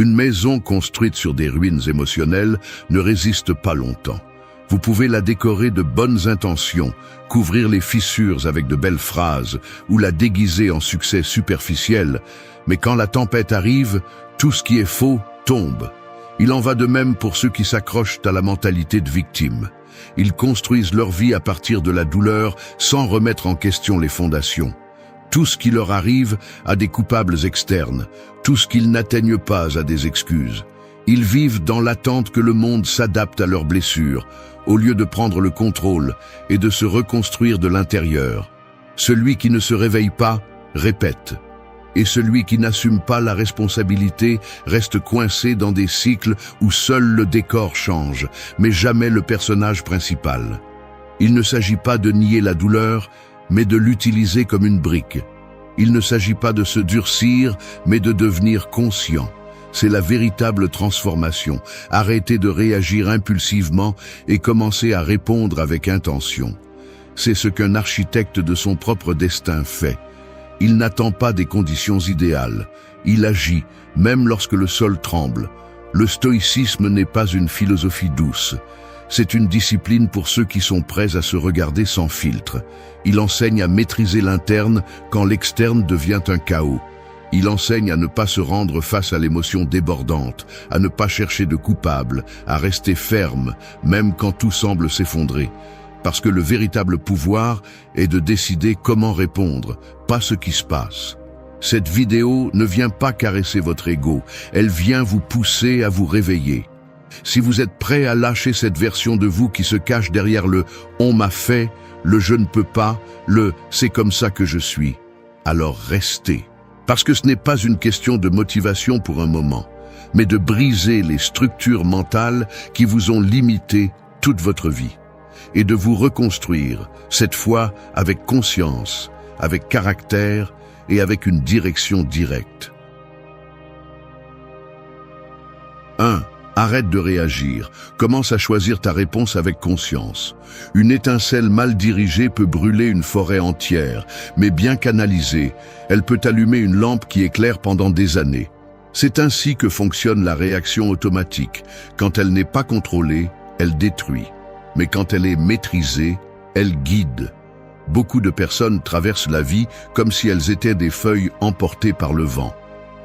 Une maison construite sur des ruines émotionnelles ne résiste pas longtemps. Vous pouvez la décorer de bonnes intentions, couvrir les fissures avec de belles phrases ou la déguiser en succès superficiel, mais quand la tempête arrive, tout ce qui est faux tombe. Il en va de même pour ceux qui s'accrochent à la mentalité de victime. Ils construisent leur vie à partir de la douleur sans remettre en question les fondations. Tout ce qui leur arrive a des coupables externes, tout ce qu'ils n'atteignent pas a des excuses. Ils vivent dans l'attente que le monde s'adapte à leurs blessures, au lieu de prendre le contrôle et de se reconstruire de l'intérieur. Celui qui ne se réveille pas, répète. Et celui qui n'assume pas la responsabilité reste coincé dans des cycles où seul le décor change, mais jamais le personnage principal. Il ne s'agit pas de nier la douleur, mais de l'utiliser comme une brique. Il ne s'agit pas de se durcir, mais de devenir conscient. C'est la véritable transformation. Arrêter de réagir impulsivement et commencer à répondre avec intention. C'est ce qu'un architecte de son propre destin fait. Il n'attend pas des conditions idéales. Il agit, même lorsque le sol tremble. Le stoïcisme n'est pas une philosophie douce. C'est une discipline pour ceux qui sont prêts à se regarder sans filtre. Il enseigne à maîtriser l'interne quand l'externe devient un chaos. Il enseigne à ne pas se rendre face à l'émotion débordante, à ne pas chercher de coupable, à rester ferme, même quand tout semble s'effondrer. Parce que le véritable pouvoir est de décider comment répondre, pas ce qui se passe. Cette vidéo ne vient pas caresser votre ego, elle vient vous pousser à vous réveiller. Si vous êtes prêt à lâcher cette version de vous qui se cache derrière le « on m'a fait », le « je ne peux pas », le « c'est comme ça que je suis », alors restez. Parce que ce n'est pas une question de motivation pour un moment, mais de briser les structures mentales qui vous ont limité toute votre vie. Et de vous reconstruire, cette fois avec conscience, avec caractère et avec une direction directe. 1. Arrête de réagir. Commence à choisir ta réponse avec conscience. Une étincelle mal dirigée peut brûler une forêt entière, mais bien canalisée, elle peut allumer une lampe qui éclaire pendant des années. C'est ainsi que fonctionne la réaction automatique. Quand elle n'est pas contrôlée, elle détruit. Mais quand elle est maîtrisée, elle guide. Beaucoup de personnes traversent la vie comme si elles étaient des feuilles emportées par le vent.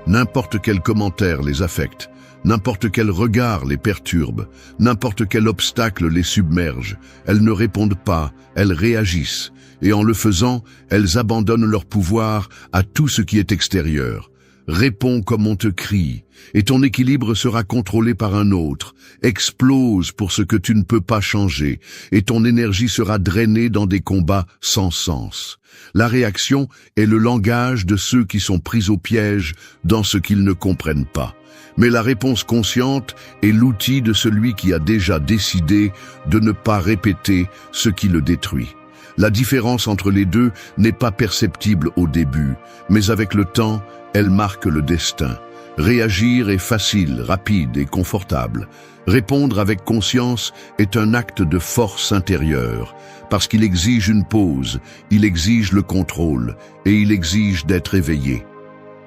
N'importe quel commentaire les affecte. N'importe quel regard les perturbe, n'importe quel obstacle les submerge. Elles ne répondent pas, elles réagissent, et en le faisant, elles abandonnent leur pouvoir à tout ce qui est extérieur. Réponds comme on te crie, et ton équilibre sera contrôlé par un autre. Explose pour ce que tu ne peux pas changer, et ton énergie sera drainée dans des combats sans sens. La réaction est le langage de ceux qui sont pris au piège dans ce qu'ils ne comprennent pas. Mais la réponse consciente est l'outil de celui qui a déjà décidé de ne pas répéter ce qui le détruit. La différence entre les deux n'est pas perceptible au début, mais avec le temps, elle marque le destin. Réagir est facile, rapide et confortable. Répondre avec conscience est un acte de force intérieure, parce qu'il exige une pause, il exige le contrôle et il exige d'être éveillé.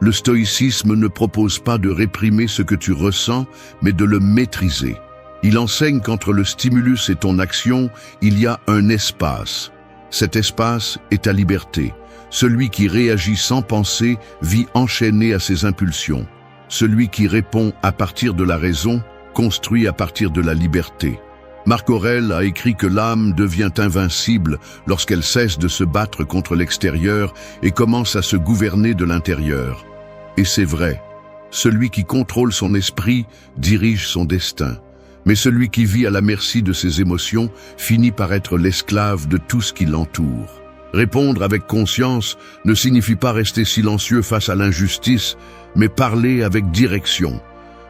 Le stoïcisme ne propose pas de réprimer ce que tu ressens, mais de le maîtriser. Il enseigne qu'entre le stimulus et ton action, il y a un espace. Cet espace est ta liberté. Celui qui réagit sans penser vit enchaîné à ses impulsions. Celui qui répond à partir de la raison construit à partir de la liberté. Marc Aurèle a écrit que l'âme devient invincible lorsqu'elle cesse de se battre contre l'extérieur et commence à se gouverner de l'intérieur. Et c'est vrai, celui qui contrôle son esprit dirige son destin. Mais celui qui vit à la merci de ses émotions finit par être l'esclave de tout ce qui l'entoure. Répondre avec conscience ne signifie pas rester silencieux face à l'injustice, mais parler avec direction.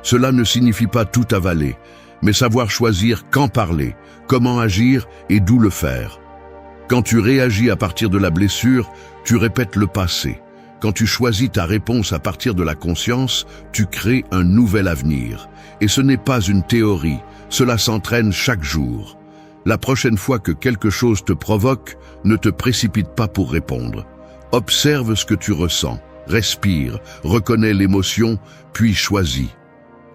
Cela ne signifie pas tout avaler, mais savoir choisir quand parler, comment agir et d'où le faire. Quand tu réagis à partir de la blessure, tu répètes le passé. Quand tu choisis ta réponse à partir de la conscience, tu crées un nouvel avenir. Et ce n'est pas une théorie, cela s'entraîne chaque jour. La prochaine fois que quelque chose te provoque, ne te précipite pas pour répondre. Observe ce que tu ressens, respire, reconnais l'émotion, puis choisis.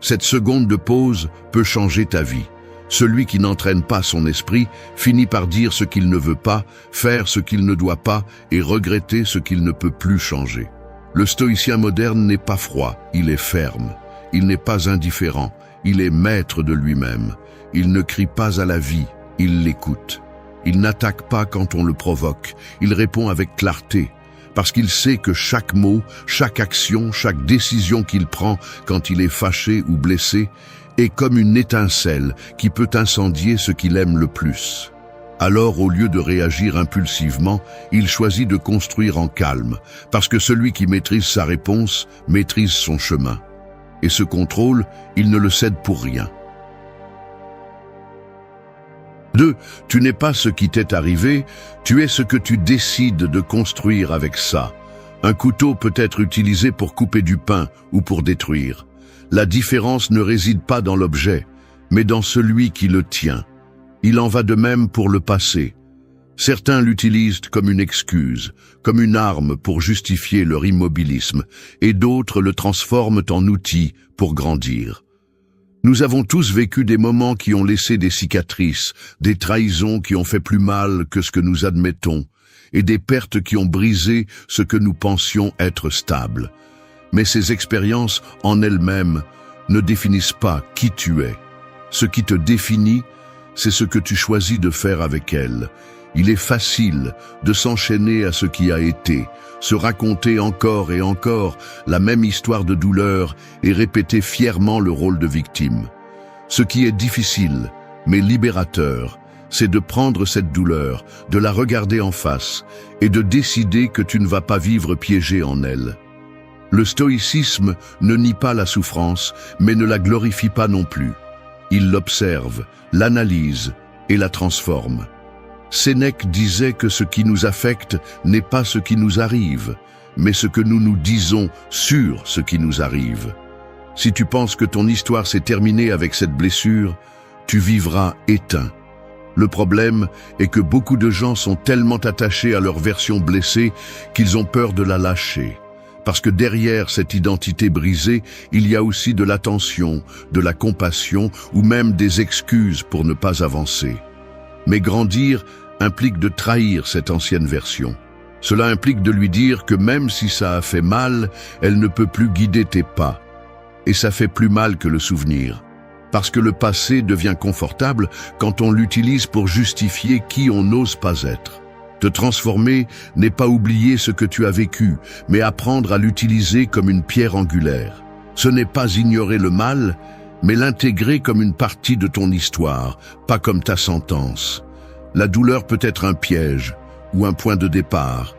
Cette seconde de pause peut changer ta vie. Celui qui n'entraîne pas son esprit finit par dire ce qu'il ne veut pas, faire ce qu'il ne doit pas et regretter ce qu'il ne peut plus changer. Le stoïcien moderne n'est pas froid, il est ferme. Il n'est pas indifférent, il est maître de lui-même. Il ne crie pas à la vie, il l'écoute. Il n'attaque pas quand on le provoque, il répond avec clarté, parce qu'il sait que chaque mot, chaque action, chaque décision qu'il prend quand il est fâché ou blessé est comme une étincelle qui peut incendier ce qu'il aime le plus. Alors, au lieu de réagir impulsivement, il choisit de construire en calme, parce que celui qui maîtrise sa réponse maîtrise son chemin. Et ce contrôle, il ne le cède pour rien. 2. Tu n'es pas ce qui t'est arrivé, tu es ce que tu décides de construire avec ça. Un couteau peut être utilisé pour couper du pain ou pour détruire. La différence ne réside pas dans l'objet, mais dans celui qui le tient. Il en va de même pour le passé. Certains l'utilisent comme une excuse, comme une arme pour justifier leur immobilisme, et d'autres le transforment en outil pour grandir. Nous avons tous vécu des moments qui ont laissé des cicatrices, des trahisons qui ont fait plus mal que ce que nous admettons, et des pertes qui ont brisé ce que nous pensions être stable. Mais ces expériences, en elles-mêmes, ne définissent pas qui tu es. Ce qui te définit, c'est ce que tu choisis de faire avec elles. Il est facile de s'enchaîner à ce qui a été, se raconter encore et encore la même histoire de douleur et répéter fièrement le rôle de victime. Ce qui est difficile, mais libérateur, c'est de prendre cette douleur, de la regarder en face et de décider que tu ne vas pas vivre piégé en elle. Le stoïcisme ne nie pas la souffrance, mais ne la glorifie pas non plus. Il l'observe, l'analyse et la transforme. Sénèque disait que ce qui nous affecte n'est pas ce qui nous arrive, mais ce que nous nous disons sur ce qui nous arrive. Si tu penses que ton histoire s'est terminée avec cette blessure, tu vivras éteint. Le problème est que beaucoup de gens sont tellement attachés à leur version blessée qu'ils ont peur de la lâcher. Parce que derrière cette identité brisée, il y a aussi de l'attention, de la compassion ou même des excuses pour ne pas avancer. Mais grandir implique de trahir cette ancienne version. Cela implique de lui dire que même si ça a fait mal, elle ne peut plus guider tes pas. Et ça fait plus mal que le souvenir. Parce que le passé devient confortable quand on l'utilise pour justifier qui on n'ose pas être. Te transformer n'est pas oublier ce que tu as vécu, mais apprendre à l'utiliser comme une pierre angulaire. Ce n'est pas ignorer le mal, mais l'intégrer comme une partie de ton histoire, pas comme ta sentence. La douleur peut être un piège ou un point de départ.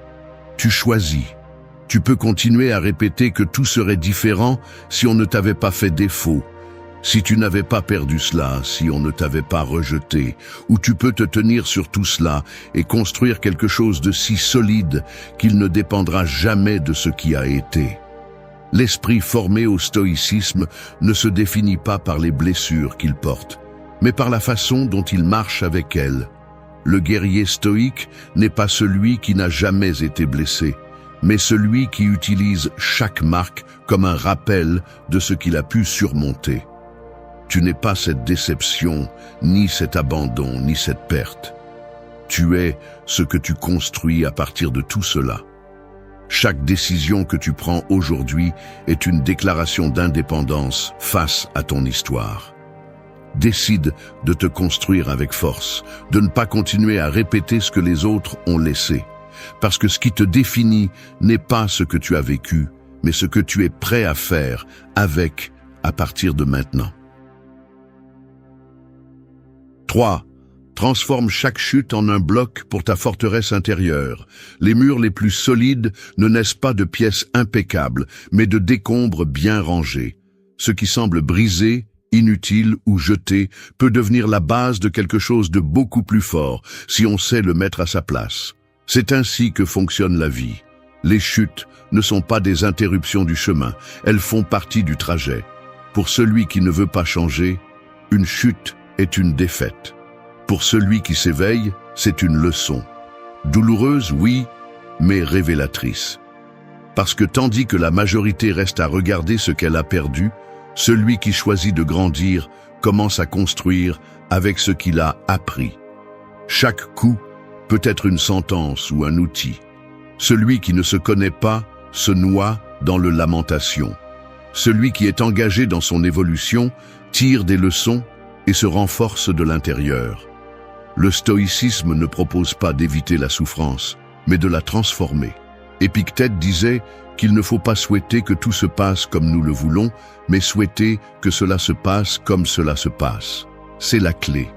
Tu choisis. Tu peux continuer à répéter que tout serait différent si on ne t'avait pas fait défaut. Si tu n'avais pas perdu cela, si on ne t'avait pas rejeté, ou tu peux te tenir sur tout cela et construire quelque chose de si solide qu'il ne dépendra jamais de ce qui a été. L'esprit formé au stoïcisme ne se définit pas par les blessures qu'il porte, mais par la façon dont il marche avec elles. Le guerrier stoïque n'est pas celui qui n'a jamais été blessé, mais celui qui utilise chaque marque comme un rappel de ce qu'il a pu surmonter. Tu n'es pas cette déception, ni cet abandon, ni cette perte. Tu es ce que tu construis à partir de tout cela. Chaque décision que tu prends aujourd'hui est une déclaration d'indépendance face à ton histoire. Décide de te construire avec force, de ne pas continuer à répéter ce que les autres ont laissé. Parce que ce qui te définit n'est pas ce que tu as vécu, mais ce que tu es prêt à faire avec à partir de maintenant. 3. Transforme chaque chute en un bloc pour ta forteresse intérieure. Les murs les plus solides ne naissent pas de pièces impeccables, mais de décombres bien rangés. Ce qui semble brisé, inutile ou jeté peut devenir la base de quelque chose de beaucoup plus fort si on sait le mettre à sa place. C'est ainsi que fonctionne la vie. Les chutes ne sont pas des interruptions du chemin, elles font partie du trajet. Pour celui qui ne veut pas changer, une chute est une défaite. Pour celui qui s'éveille, c'est une leçon. Douloureuse, oui, mais révélatrice. Parce que tandis que la majorité reste à regarder ce qu'elle a perdu, Celui qui choisit de grandir commence à construire avec ce qu'il a appris. Chaque coup peut être une sentence ou un outil. Celui qui ne se connaît pas se noie dans le lamentation. Celui qui est engagé dans son évolution tire des leçons et se renforce de l'intérieur. Le stoïcisme ne propose pas d'éviter la souffrance, mais de la transformer. Épictète disait qu'il ne faut pas souhaiter que tout se passe comme nous le voulons, mais souhaiter que cela se passe comme cela se passe. C'est la clé.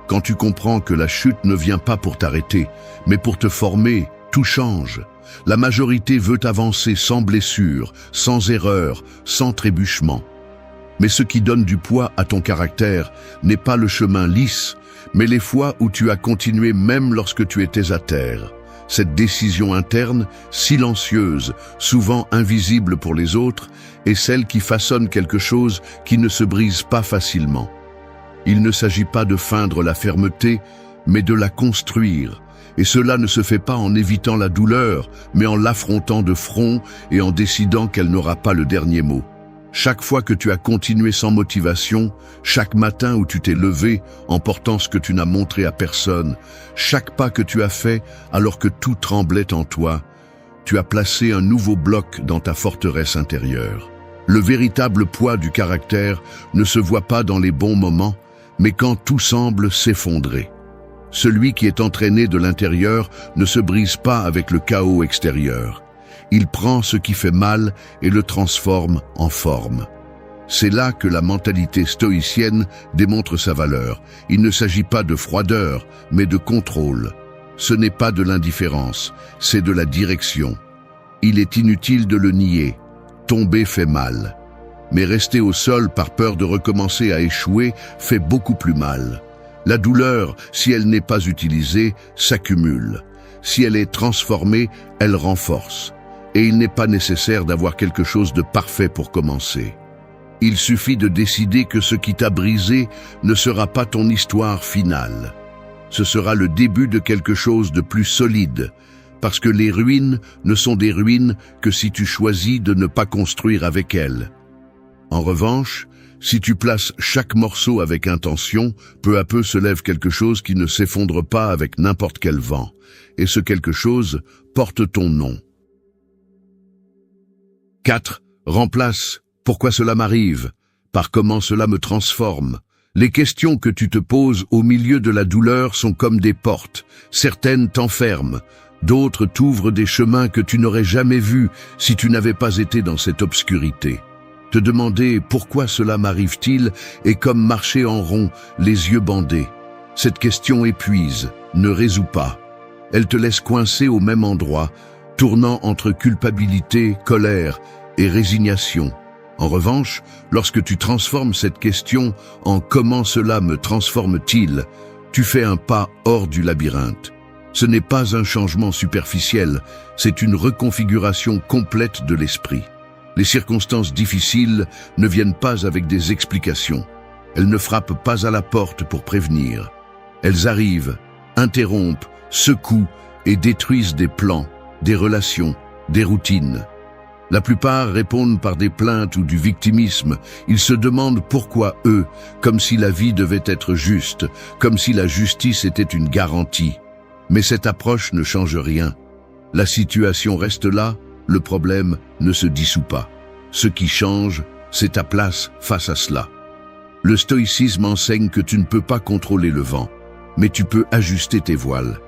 Quand tu comprends que la chute ne vient pas pour t'arrêter, mais pour te former, tout change. La majorité veut avancer sans blessure, sans erreur, sans trébuchement. Mais ce qui donne du poids à ton caractère n'est pas le chemin lisse, mais les fois où tu as continué même lorsque tu étais à terre. Cette décision interne, silencieuse, souvent invisible pour les autres, est celle qui façonne quelque chose qui ne se brise pas facilement. Il ne s'agit pas de feindre la fermeté, mais de la construire. Et cela ne se fait pas en évitant la douleur, mais en l'affrontant de front et en décidant qu'elle n'aura pas le dernier mot. Chaque fois que tu as continué sans motivation, chaque matin où tu t'es levé en portant ce que tu n'as montré à personne, chaque pas que tu as fait alors que tout tremblait en toi, tu as placé un nouveau bloc dans ta forteresse intérieure. Le véritable poids du caractère ne se voit pas dans les bons moments, mais quand tout semble s'effondrer. Celui qui est entraîné de l'intérieur ne se brise pas avec le chaos extérieur. Il prend ce qui fait mal et le transforme en forme. C'est là que la mentalité stoïcienne démontre sa valeur. Il ne s'agit pas de froideur, mais de contrôle. Ce n'est pas de l'indifférence, c'est de la direction. Il est inutile de le nier. Tomber fait mal. Mais rester au sol par peur de recommencer à échouer fait beaucoup plus mal. La douleur, si elle n'est pas utilisée, s'accumule. Si elle est transformée, elle renforce. Et il n'est pas nécessaire d'avoir quelque chose de parfait pour commencer. Il suffit de décider que ce qui t'a brisé ne sera pas ton histoire finale. Ce sera le début de quelque chose de plus solide, parce que les ruines ne sont des ruines que si tu choisis de ne pas construire avec elles. En revanche, si tu places chaque morceau avec intention, peu à peu se lève quelque chose qui ne s'effondre pas avec n'importe quel vent. Et ce quelque chose porte ton nom. 4. Remplace « Pourquoi cela m'arrive ?» par « Comment cela me transforme ?» Les questions que tu te poses au milieu de la douleur sont comme des portes. Certaines t'enferment, d'autres t'ouvrent des chemins que tu n'aurais jamais vus si tu n'avais pas été dans cette obscurité. Te demander « Pourquoi cela m'arrive-t-il ?» est comme marcher en rond, les yeux bandés. Cette question épuise, ne résout pas. Elle te laisse coincé au même endroit, tournant entre culpabilité, colère et résignation. En revanche, lorsque tu transformes cette question en « Comment cela me transforme-t-il ?», tu fais un pas hors du labyrinthe. Ce n'est pas un changement superficiel, c'est une reconfiguration complète de l'esprit. Les circonstances difficiles ne viennent pas avec des explications. Elles ne frappent pas à la porte pour prévenir. Elles arrivent, interrompent, secouent et détruisent des plans, des relations, des routines. La plupart répondent par des plaintes ou du victimisme. Ils se demandent pourquoi eux, comme si la vie devait être juste, comme si la justice était une garantie. Mais cette approche ne change rien. La situation reste là, le problème ne se dissout pas. Ce qui change, c'est ta place face à cela. Le stoïcisme enseigne que tu ne peux pas contrôler le vent, mais tu peux ajuster tes voiles.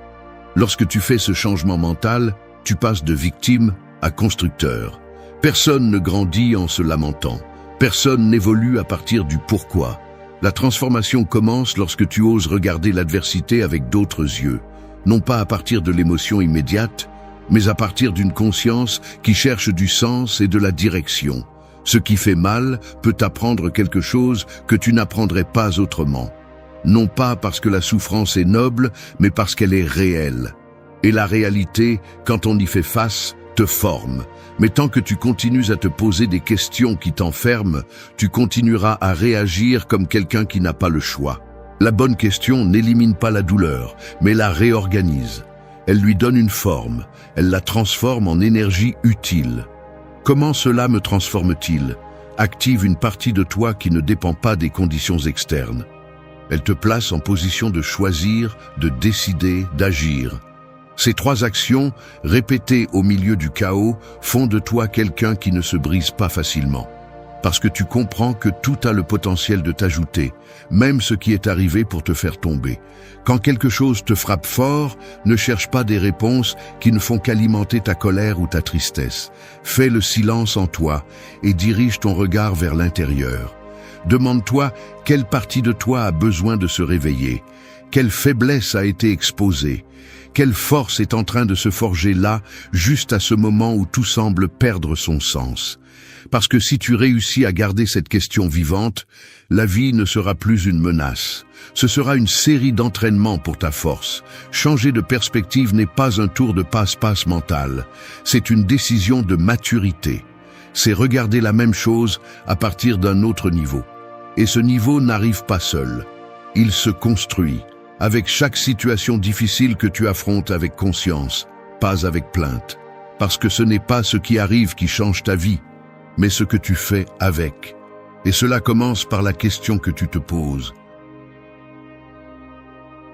Lorsque tu fais ce changement mental, tu passes de victime à constructeur. Personne ne grandit en se lamentant. Personne n'évolue à partir du pourquoi. La transformation commence lorsque tu oses regarder l'adversité avec d'autres yeux. Non pas à partir de l'émotion immédiate, mais à partir d'une conscience qui cherche du sens et de la direction. Ce qui fait mal peut t'apprendre quelque chose que tu n'apprendrais pas autrement. Non pas parce que la souffrance est noble, mais parce qu'elle est réelle. Et la réalité, quand on y fait face, te forme. Mais tant que tu continues à te poser des questions qui t'enferment, tu continueras à réagir comme quelqu'un qui n'a pas le choix. La bonne question n'élimine pas la douleur, mais la réorganise. Elle lui donne une forme, elle la transforme en énergie utile. Comment cela me transforme-t-il ? active une partie de toi qui ne dépend pas des conditions externes. Elle te place en position de choisir, de décider, d'agir. Ces 3 actions, répétées au milieu du chaos, font de toi quelqu'un qui ne se brise pas facilement. Parce que tu comprends que tout a le potentiel de t'ajouter, même ce qui est arrivé pour te faire tomber. Quand quelque chose te frappe fort, ne cherche pas des réponses qui ne font qu'alimenter ta colère ou ta tristesse. Fais le silence en toi et dirige ton regard vers l'intérieur. Demande-toi quelle partie de toi a besoin de se réveiller, quelle faiblesse a été exposée, quelle force est en train de se forger là, juste à ce moment où tout semble perdre son sens. Parce que si tu réussis à garder cette question vivante, la vie ne sera plus une menace. Ce sera une série d'entraînements pour ta force. Changer de perspective n'est pas un tour de passe-passe mental. C'est une décision de maturité. C'est regarder la même chose à partir d'un autre niveau. Et ce niveau n'arrive pas seul. Il se construit, avec chaque situation difficile que tu affrontes avec conscience, pas avec plainte. Parce que ce n'est pas ce qui arrive qui change ta vie, mais ce que tu fais avec. Et cela commence par la question que tu te poses.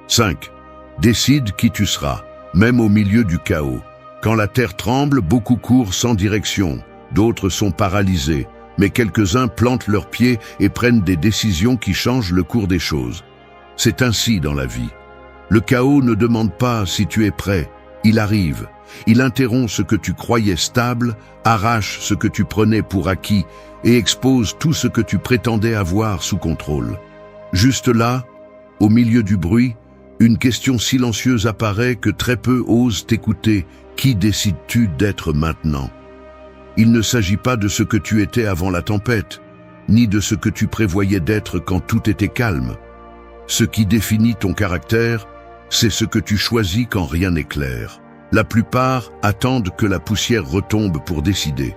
5. Décide qui tu seras, même au milieu du chaos. Quand la terre tremble, beaucoup courent sans direction, d'autres sont paralysés, mais quelques-uns plantent leurs pieds et prennent des décisions qui changent le cours des choses. C'est ainsi dans la vie. Le chaos ne demande pas si tu es prêt, il arrive. Il interrompt ce que tu croyais stable, arrache ce que tu prenais pour acquis et expose tout ce que tu prétendais avoir sous contrôle. Juste là, au milieu du bruit, une question silencieuse apparaît que très peu osent t'écouter. Qui décides-tu d'être maintenant? Il ne s'agit pas de ce que tu étais avant la tempête, ni de ce que tu prévoyais d'être quand tout était calme. Ce qui définit ton caractère, c'est ce que tu choisis quand rien n'est clair. La plupart attendent que la poussière retombe pour décider.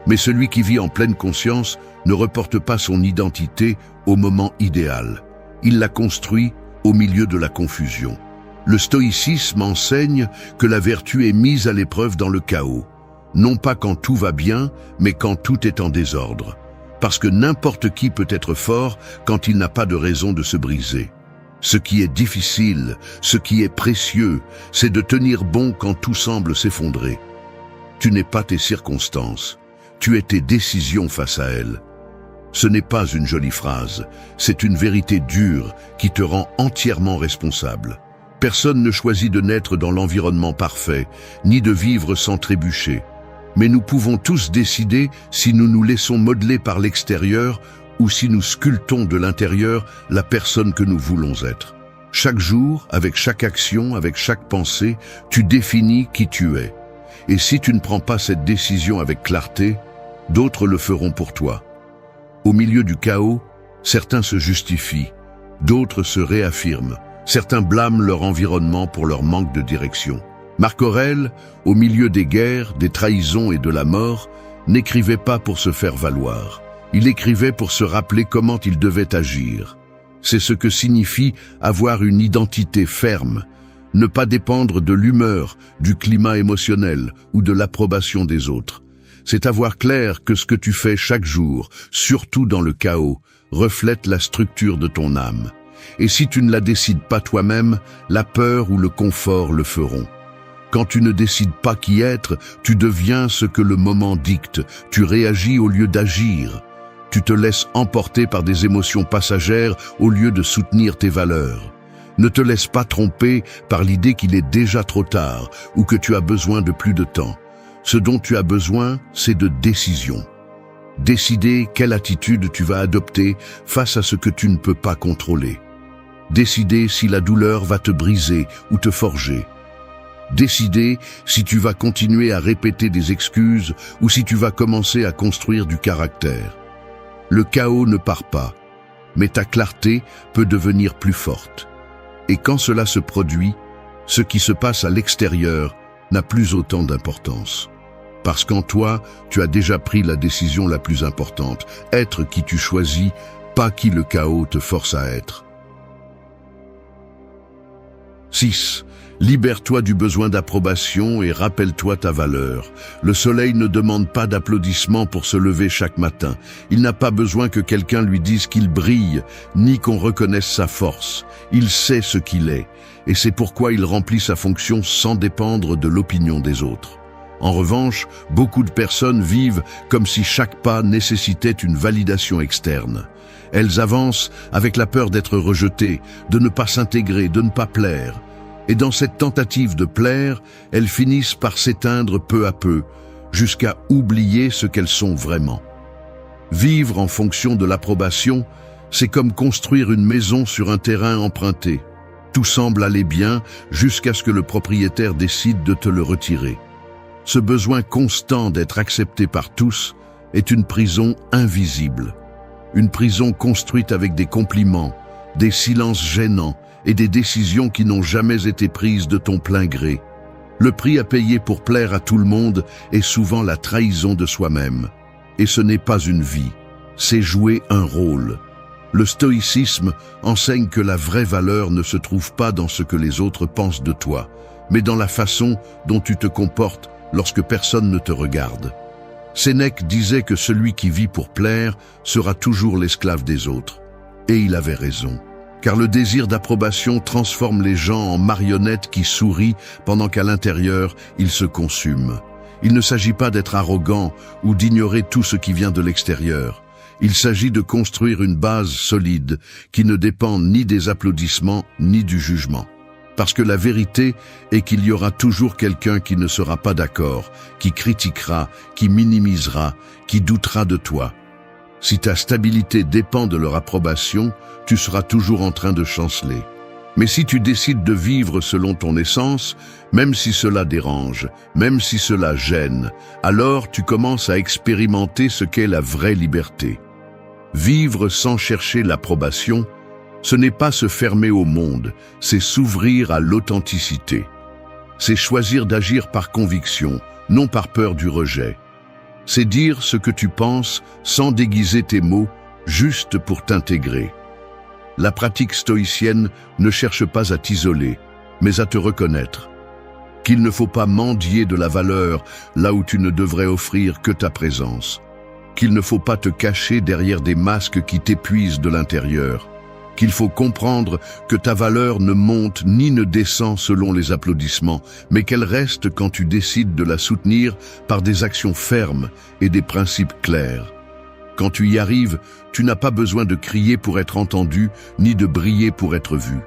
Mais celui qui vit en pleine conscience ne reporte pas son identité au moment idéal. Il la construit au milieu de la confusion. Le stoïcisme enseigne que la vertu est mise à l'épreuve dans le chaos. Non pas quand tout va bien, mais quand tout est en désordre. Parce que n'importe qui peut être fort quand il n'a pas de raison de se briser. Ce qui est difficile, ce qui est précieux, c'est de tenir bon quand tout semble s'effondrer. Tu n'es pas tes circonstances, tu es tes décisions face à elles. Ce n'est pas une jolie phrase, c'est une vérité dure qui te rend entièrement responsable. Personne ne choisit de naître dans l'environnement parfait, ni de vivre sans trébucher. Mais nous pouvons tous décider si nous nous laissons modeler par l'extérieur ou si nous sculptons de l'intérieur la personne que nous voulons être. Chaque jour, avec chaque action, avec chaque pensée, tu définis qui tu es. Et si tu ne prends pas cette décision avec clarté, d'autres le feront pour toi. Au milieu du chaos, certains se justifient, d'autres se réaffirment, certains blâment leur environnement pour leur manque de direction. Marc Aurèle, au milieu des guerres, des trahisons et de la mort, n'écrivait pas pour se faire valoir. Il écrivait pour se rappeler comment il devait agir. C'est ce que signifie avoir une identité ferme, ne pas dépendre de l'humeur, du climat émotionnel ou de l'approbation des autres. C'est avoir clair que ce que tu fais chaque jour, surtout dans le chaos, reflète la structure de ton âme. Et si tu ne la décides pas toi-même, la peur ou le confort le feront. Quand tu ne décides pas qui être, tu deviens ce que le moment dicte, tu réagis au lieu d'agir. Tu te laisses emporter par des émotions passagères au lieu de soutenir tes valeurs. Ne te laisse pas tromper par l'idée qu'il est déjà trop tard ou que tu as besoin de plus de temps. Ce dont tu as besoin, c'est de décision. Décider quelle attitude tu vas adopter face à ce que tu ne peux pas contrôler. Décider si la douleur va te briser ou te forger. Décider si tu vas continuer à répéter des excuses ou si tu vas commencer à construire du caractère. Le chaos ne part pas, mais ta clarté peut devenir plus forte. Et quand cela se produit, ce qui se passe à l'extérieur n'a plus autant d'importance. Parce qu'en toi, tu as déjà pris la décision la plus importante, être qui tu choisis, pas qui le chaos te force à être. 6. Libère-toi du besoin d'approbation et rappelle-toi ta valeur. Le soleil ne demande pas d'applaudissements pour se lever chaque matin. Il n'a pas besoin que quelqu'un lui dise qu'il brille, ni qu'on reconnaisse sa force. Il sait ce qu'il est, et c'est pourquoi il remplit sa fonction sans dépendre de l'opinion des autres. En revanche, beaucoup de personnes vivent comme si chaque pas nécessitait une validation externe. Elles avancent avec la peur d'être rejetées, de ne pas s'intégrer, de ne pas plaire. Et dans cette tentative de plaire, elles finissent par s'éteindre peu à peu, jusqu'à oublier ce qu'elles sont vraiment. Vivre en fonction de l'approbation, c'est comme construire une maison sur un terrain emprunté. Tout semble aller bien jusqu'à ce que le propriétaire décide de te le retirer. Ce besoin constant d'être accepté par tous est une prison invisible. Une prison construite avec des compliments, des silences gênants et des décisions qui n'ont jamais été prises de ton plein gré. Le prix à payer pour plaire à tout le monde est souvent la trahison de soi-même. Et ce n'est pas une vie, c'est jouer un rôle. Le stoïcisme enseigne que la vraie valeur ne se trouve pas dans ce que les autres pensent de toi, mais dans la façon dont tu te comportes lorsque personne ne te regarde. Sénèque disait que celui qui vit pour plaire sera toujours l'esclave des autres. Et il avait raison. Car le désir d'approbation transforme les gens en marionnettes qui sourient pendant qu'à l'intérieur, ils se consument. Il ne s'agit pas d'être arrogant ou d'ignorer tout ce qui vient de l'extérieur. Il s'agit de construire une base solide qui ne dépend ni des applaudissements ni du jugement. Parce que la vérité est qu'il y aura toujours quelqu'un qui ne sera pas d'accord, qui critiquera, qui minimisera, qui doutera de toi. Si ta stabilité dépend de leur approbation, tu seras toujours en train de chanceler. Mais si tu décides de vivre selon ton essence, même si cela dérange, même si cela gêne, alors tu commences à expérimenter ce qu'est la vraie liberté. Vivre sans chercher l'approbation, ce n'est pas se fermer au monde, c'est s'ouvrir à l'authenticité. C'est choisir d'agir par conviction, non par peur du rejet. C'est dire ce que tu penses sans déguiser tes mots, juste pour t'intégrer. La pratique stoïcienne ne cherche pas à t'isoler, mais à te reconnaître. Qu'il ne faut pas mendier de la valeur là où tu ne devrais offrir que ta présence. Qu'il ne faut pas te cacher derrière des masques qui t'épuisent de l'intérieur. Qu'il faut comprendre que ta valeur ne monte ni ne descend selon les applaudissements, mais qu'elle reste quand tu décides de la soutenir par des actions fermes et des principes clairs. Quand tu y arrives, tu n'as pas besoin de crier pour être entendu, ni de briller pour être vu.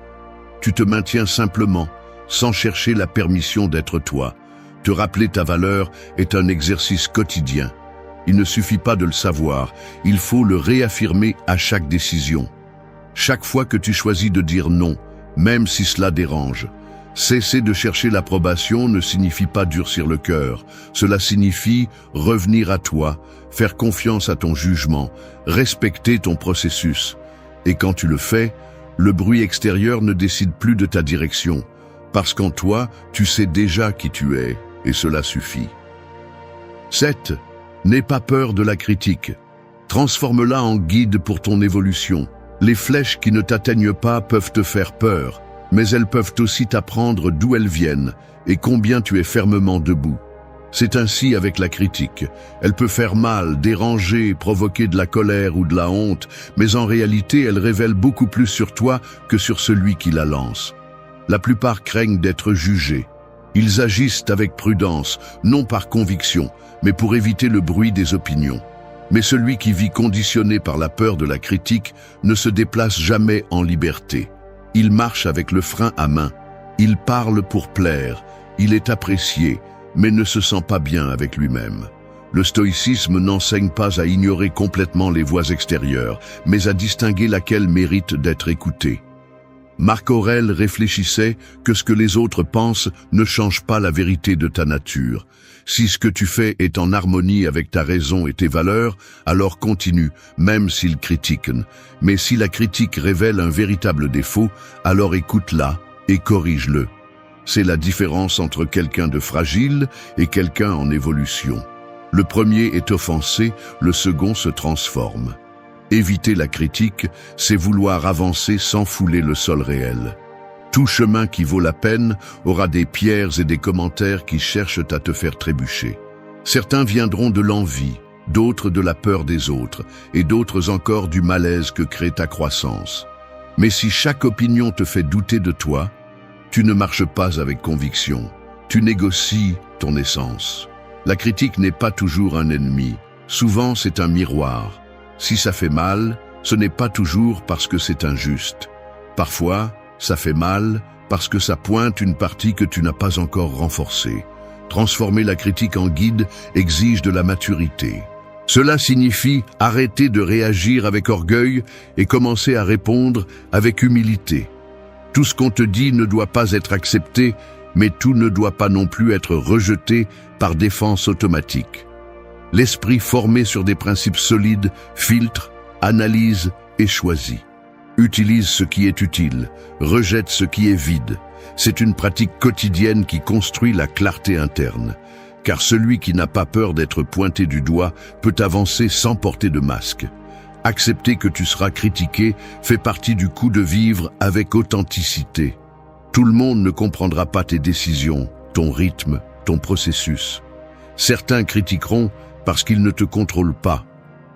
Tu te maintiens simplement, sans chercher la permission d'être toi. Te rappeler ta valeur est un exercice quotidien. Il ne suffit pas de le savoir, il faut le réaffirmer à chaque décision. Chaque fois que tu choisis de dire non, même si cela dérange, cesser de chercher l'approbation ne signifie pas durcir le cœur. Cela signifie revenir à toi, faire confiance à ton jugement, respecter ton processus. Et quand tu le fais, le bruit extérieur ne décide plus de ta direction, parce qu'en toi, tu sais déjà qui tu es, et cela suffit. 7. N'aie pas peur de la critique. Transforme-la en guide pour ton évolution. Les flèches qui ne t'atteignent pas peuvent te faire peur, mais elles peuvent aussi t'apprendre d'où elles viennent et combien tu es fermement debout. C'est ainsi avec la critique. Elle peut faire mal, déranger, provoquer de la colère ou de la honte, mais en réalité, elle révèle beaucoup plus sur toi que sur celui qui la lance. La plupart craignent d'être jugés. Ils agissent avec prudence, non par conviction, mais pour éviter le bruit des opinions. Mais celui qui vit conditionné par la peur de la critique ne se déplace jamais en liberté. Il marche avec le frein à main. Il parle pour plaire. Il est apprécié, mais ne se sent pas bien avec lui-même. Le stoïcisme n'enseigne pas à ignorer complètement les voix extérieures, mais à distinguer laquelle mérite d'être écoutée. Marc Aurèle réfléchissait que ce que les autres pensent ne change pas la vérité de ta nature. Si ce que tu fais est en harmonie avec ta raison et tes valeurs, alors continue, même s'ils critiquent. Mais si la critique révèle un véritable défaut, alors écoute-la et corrige-le. C'est la différence entre quelqu'un de fragile et quelqu'un en évolution. Le premier est offensé, le second se transforme. Éviter la critique, c'est vouloir avancer sans fouler le sol réel. Tout chemin qui vaut la peine aura des pierres et des commentaires qui cherchent à te faire trébucher. Certains viendront de l'envie, d'autres de la peur des autres, et d'autres encore du malaise que crée ta croissance. Mais si chaque opinion te fait douter de toi, tu ne marches pas avec conviction, tu négocies ton essence. La critique n'est pas toujours un ennemi, souvent c'est un miroir. Si ça fait mal, ce n'est pas toujours parce que c'est injuste. Parfois, ça fait mal parce que ça pointe une partie que tu n'as pas encore renforcée. Transformer la critique en guide exige de la maturité. Cela signifie arrêter de réagir avec orgueil et commencer à répondre avec humilité. Tout ce qu'on te dit ne doit pas être accepté, mais tout ne doit pas non plus être rejeté par défense automatique. L'esprit formé sur des principes solides filtre, analyse et choisit. Utilise ce qui est utile, rejette ce qui est vide. C'est une pratique quotidienne qui construit la clarté interne. Car celui qui n'a pas peur d'être pointé du doigt peut avancer sans porter de masque. Accepter que tu seras critiqué fait partie du coup de vivre avec authenticité. Tout le monde ne comprendra pas tes décisions, ton rythme, ton processus. Certains critiqueront parce qu'ils ne te contrôlent pas.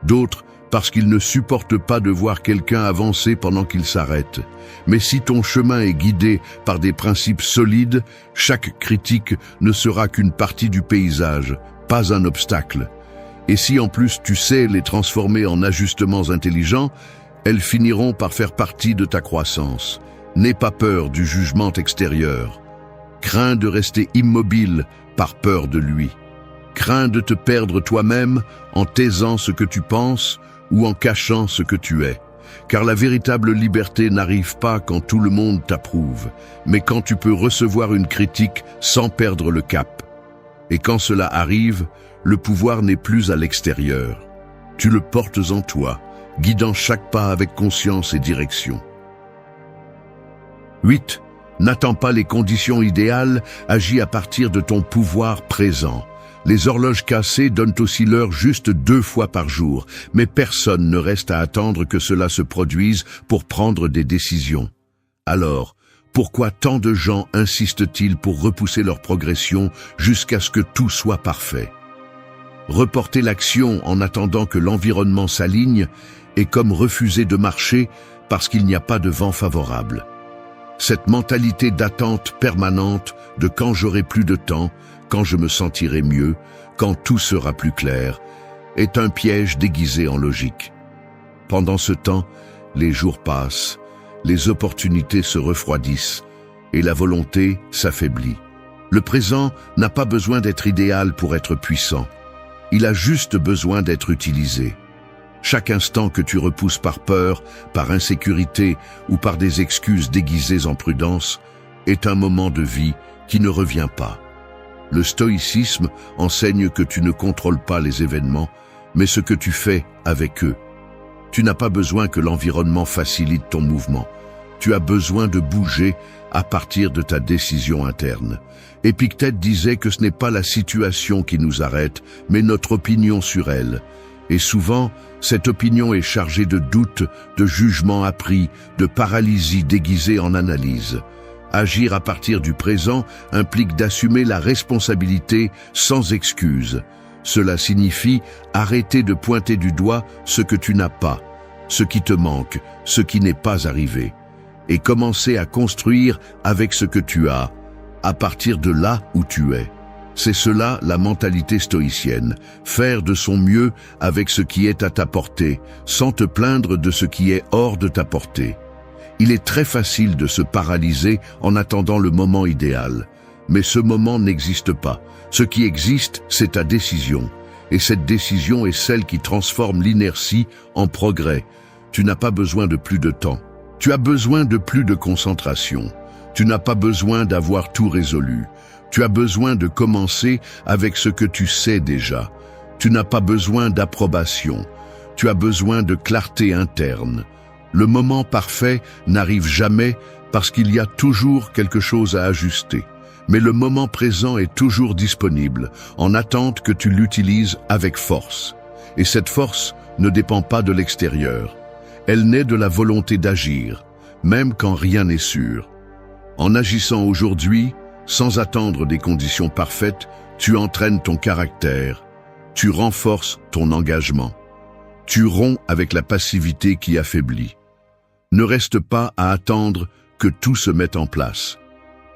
D'autres parce qu'ils ne supportent pas de voir quelqu'un avancer pendant qu'il s'arrête. Mais si ton chemin est guidé par des principes solides, chaque critique ne sera qu'une partie du paysage, pas un obstacle. Et si en plus tu sais les transformer en ajustements intelligents, elles finiront par faire partie de ta croissance. N'aie pas peur du jugement extérieur. Crains de rester immobile par peur de lui. Crains de te perdre toi-même en taisant ce que tu penses ou en cachant ce que tu es. Car la véritable liberté n'arrive pas quand tout le monde t'approuve, mais quand tu peux recevoir une critique sans perdre le cap. Et quand cela arrive, le pouvoir n'est plus à l'extérieur. Tu le portes en toi, guidant chaque pas avec conscience et direction. 8. N'attends pas les conditions idéales, agis à partir de ton pouvoir présent. Les horloges cassées donnent aussi l'heure juste 2 fois par jour, mais personne ne reste à attendre que cela se produise pour prendre des décisions. Alors, pourquoi tant de gens insistent-ils pour repousser leur progression jusqu'à ce que tout soit parfait? Reporter l'action en attendant que l'environnement s'aligne est comme refuser de marcher parce qu'il n'y a pas de vent favorable. Cette mentalité d'attente permanente de quand j'aurai plus de temps, quand je me sentirai mieux, quand tout sera plus clair, est un piège déguisé en logique. Pendant ce temps, les jours passent, les opportunités se refroidissent et la volonté s'affaiblit. Le présent n'a pas besoin d'être idéal pour être puissant. Il a juste besoin d'être utilisé. Chaque instant que tu repousses par peur, par insécurité ou par des excuses déguisées en prudence est un moment de vie qui ne revient pas. Le stoïcisme enseigne que tu ne contrôles pas les événements, mais ce que tu fais avec eux. Tu n'as pas besoin que l'environnement facilite ton mouvement. Tu as besoin de bouger à partir de ta décision interne. Épictète disait que ce n'est pas la situation qui nous arrête, mais notre opinion sur elle. Et souvent, cette opinion est chargée de doutes, de jugements appris, de paralysie déguisée en analyse. Agir à partir du présent implique d'assumer la responsabilité sans excuse. Cela signifie arrêter de pointer du doigt ce que tu n'as pas, ce qui te manque, ce qui n'est pas arrivé, et commencer à construire avec ce que tu as, à partir de là où tu es. C'est cela la mentalité stoïcienne, faire de son mieux avec ce qui est à ta portée, sans te plaindre de ce qui est hors de ta portée. Il est très facile de se paralyser en attendant le moment idéal. Mais ce moment n'existe pas. Ce qui existe, c'est ta décision. Et cette décision est celle qui transforme l'inertie en progrès. Tu n'as pas besoin de plus de temps. Tu as besoin de plus de concentration. Tu n'as pas besoin d'avoir tout résolu. Tu as besoin de commencer avec ce que tu sais déjà. Tu n'as pas besoin d'approbation. Tu as besoin de clarté interne. Le moment parfait n'arrive jamais parce qu'il y a toujours quelque chose à ajuster. Mais le moment présent est toujours disponible, en attente que tu l'utilises avec force. Et cette force ne dépend pas de l'extérieur. Elle naît de la volonté d'agir, même quand rien n'est sûr. En agissant aujourd'hui, sans attendre des conditions parfaites, tu entraînes ton caractère, tu renforces ton engagement. Tu romps avec la passivité qui affaiblit. Ne reste pas à attendre que tout se mette en place.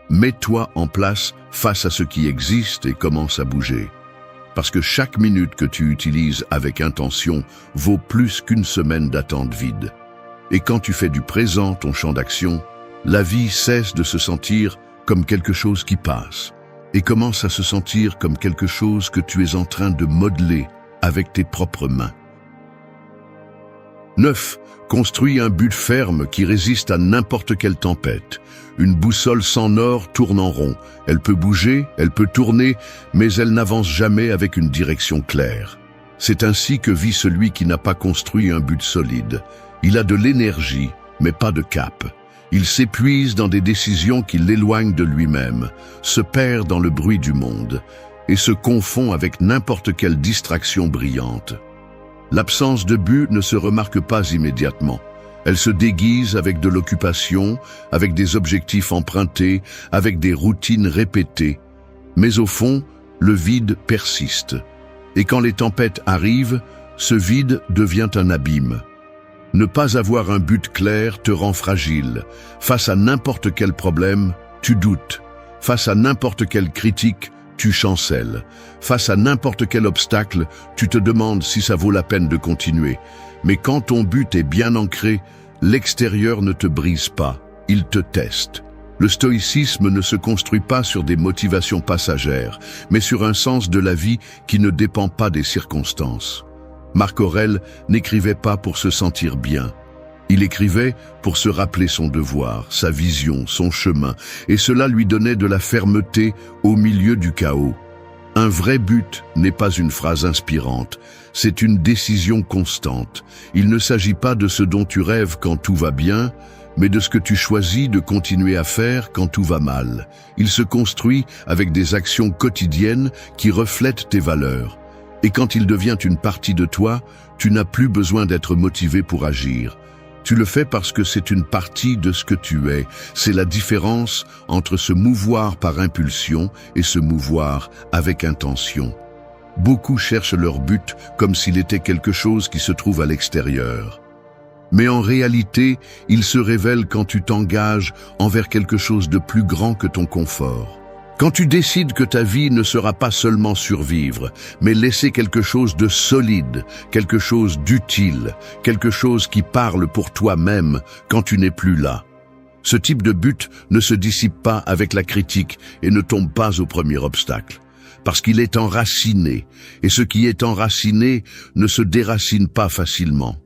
Mets-toi en place face à ce qui existe et commence à bouger. Parce que chaque minute que tu utilises avec intention vaut plus qu'une semaine d'attente vide. Et quand tu fais du présent ton champ d'action, la vie cesse de se sentir comme quelque chose qui passe et commence à se sentir comme quelque chose que tu es en train de modeler avec tes propres mains. 9. Construis un but ferme qui résiste à n'importe quelle tempête. Une boussole sans nord tourne en rond. Elle peut bouger, elle peut tourner, mais elle n'avance jamais avec une direction claire. C'est ainsi que vit celui qui n'a pas construit un but solide. Il a de l'énergie, mais pas de cap. Il s'épuise dans des décisions qui l'éloignent de lui-même, se perd dans le bruit du monde et se confond avec n'importe quelle distraction brillante. L'absence de but ne se remarque pas immédiatement. Elle se déguise avec de l'occupation, avec des objectifs empruntés, avec des routines répétées. Mais au fond, le vide persiste. Et quand les tempêtes arrivent, ce vide devient un abîme. Ne pas avoir un but clair te rend fragile. Face à n'importe quel problème, tu doutes. Face à n'importe quelle critique, tu chancelles. Face à n'importe quel obstacle, tu te demandes si ça vaut la peine de continuer. Mais quand ton but est bien ancré, l'extérieur ne te brise pas, il te teste. Le stoïcisme ne se construit pas sur des motivations passagères, mais sur un sens de la vie qui ne dépend pas des circonstances. Marc Aurèle n'écrivait pas pour se sentir bien. Il écrivait pour se rappeler son devoir, sa vision, son chemin, et cela lui donnait de la fermeté au milieu du chaos. Un vrai but n'est pas une phrase inspirante, c'est une décision constante. Il ne s'agit pas de ce dont tu rêves quand tout va bien, mais de ce que tu choisis de continuer à faire quand tout va mal. Il se construit avec des actions quotidiennes qui reflètent tes valeurs. Et quand il devient une partie de toi, tu n'as plus besoin d'être motivé pour agir. Tu le fais parce que c'est une partie de ce que tu es. C'est la différence entre se mouvoir par impulsion et se mouvoir avec intention. Beaucoup cherchent leur but comme s'il était quelque chose qui se trouve à l'extérieur. Mais en réalité, il se révèle quand tu t'engages envers quelque chose de plus grand que ton confort. Quand tu décides que ta vie ne sera pas seulement survivre, mais laisser quelque chose de solide, quelque chose d'utile, quelque chose qui parle pour toi-même quand tu n'es plus là. Ce type de but ne se dissipe pas avec la critique et ne tombe pas au premier obstacle, parce qu'il est enraciné, et ce qui est enraciné ne se déracine pas facilement.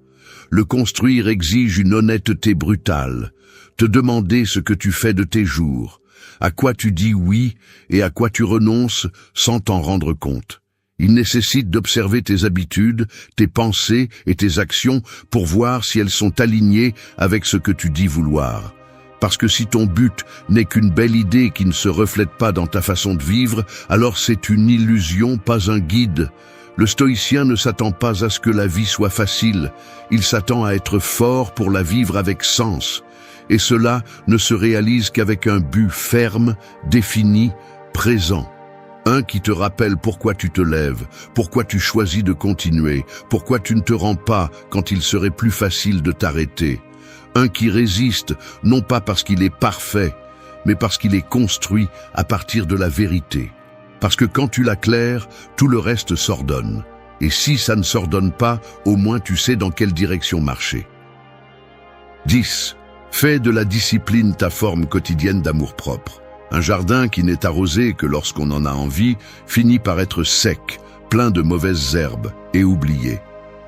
Le construire exige une honnêteté brutale, te demander ce que tu fais de tes jours, à quoi tu dis oui et à quoi tu renonces sans t'en rendre compte. Il nécessite d'observer tes habitudes, tes pensées et tes actions pour voir si elles sont alignées avec ce que tu dis vouloir. Parce que si ton but n'est qu'une belle idée qui ne se reflète pas dans ta façon de vivre, alors c'est une illusion, pas un guide. Le stoïcien ne s'attend pas à ce que la vie soit facile, il s'attend à être fort pour la vivre avec sens. Et cela ne se réalise qu'avec un but ferme, défini, présent. Un qui te rappelle pourquoi tu te lèves, pourquoi tu choisis de continuer, pourquoi tu ne te rends pas quand il serait plus facile de t'arrêter. Un qui résiste, non pas parce qu'il est parfait, mais parce qu'il est construit à partir de la vérité. Parce que quand tu la claires, tout le reste s'ordonne. Et si ça ne s'ordonne pas, au moins tu sais dans quelle direction marcher. 10. Fais de la discipline ta forme quotidienne d'amour-propre. Un jardin qui n'est arrosé que lorsqu'on en a envie finit par être sec, plein de mauvaises herbes et oublié.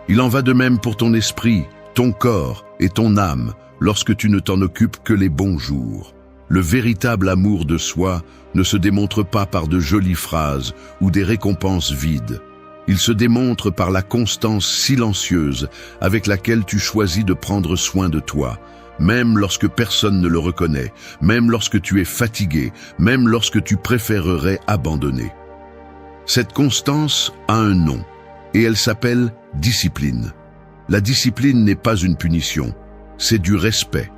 Il en va de même pour ton esprit, ton corps et ton âme lorsque tu ne t'en occupes que les bons jours. Le véritable amour de soi ne se démontre pas par de jolies phrases ou des récompenses vides. Il se démontre par la constance silencieuse avec laquelle tu choisis de prendre soin de toi, même lorsque personne ne le reconnaît, même lorsque tu es fatigué, même lorsque tu préférerais abandonner. Cette constance a un nom, et elle s'appelle discipline. La discipline n'est pas une punition, c'est du respect.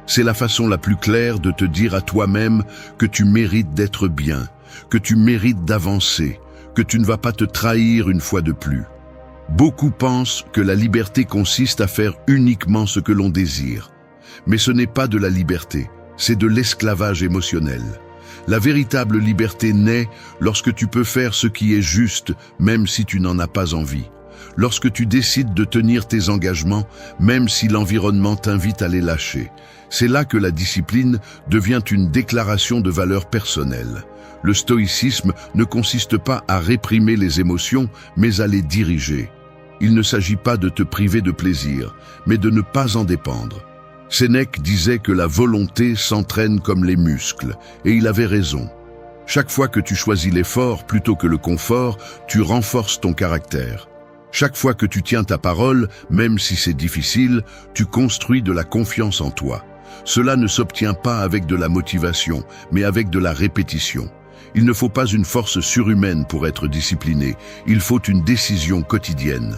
C'est la façon la plus claire de te dire à toi-même que tu mérites d'être bien, que tu mérites d'avancer, que tu ne vas pas te trahir une fois de plus. Beaucoup pensent que la liberté consiste à faire uniquement ce que l'on désire. Mais ce n'est pas de la liberté, c'est de l'esclavage émotionnel. La véritable liberté naît lorsque tu peux faire ce qui est juste, même si tu n'en as pas envie. Lorsque tu décides de tenir tes engagements, même si l'environnement t'invite à les lâcher. C'est là que la discipline devient une déclaration de valeur personnelle. Le stoïcisme ne consiste pas à réprimer les émotions, mais à les diriger. Il ne s'agit pas de te priver de plaisir, mais de ne pas en dépendre. Sénèque disait que la volonté s'entraîne comme les muscles, et il avait raison. Chaque fois que tu choisis l'effort plutôt que le confort, tu renforces ton caractère. Chaque fois que tu tiens ta parole, même si c'est difficile, tu construis de la confiance en toi. Cela ne s'obtient pas avec de la motivation, mais avec de la répétition. Il ne faut pas une force surhumaine pour être discipliné, il faut une décision quotidienne.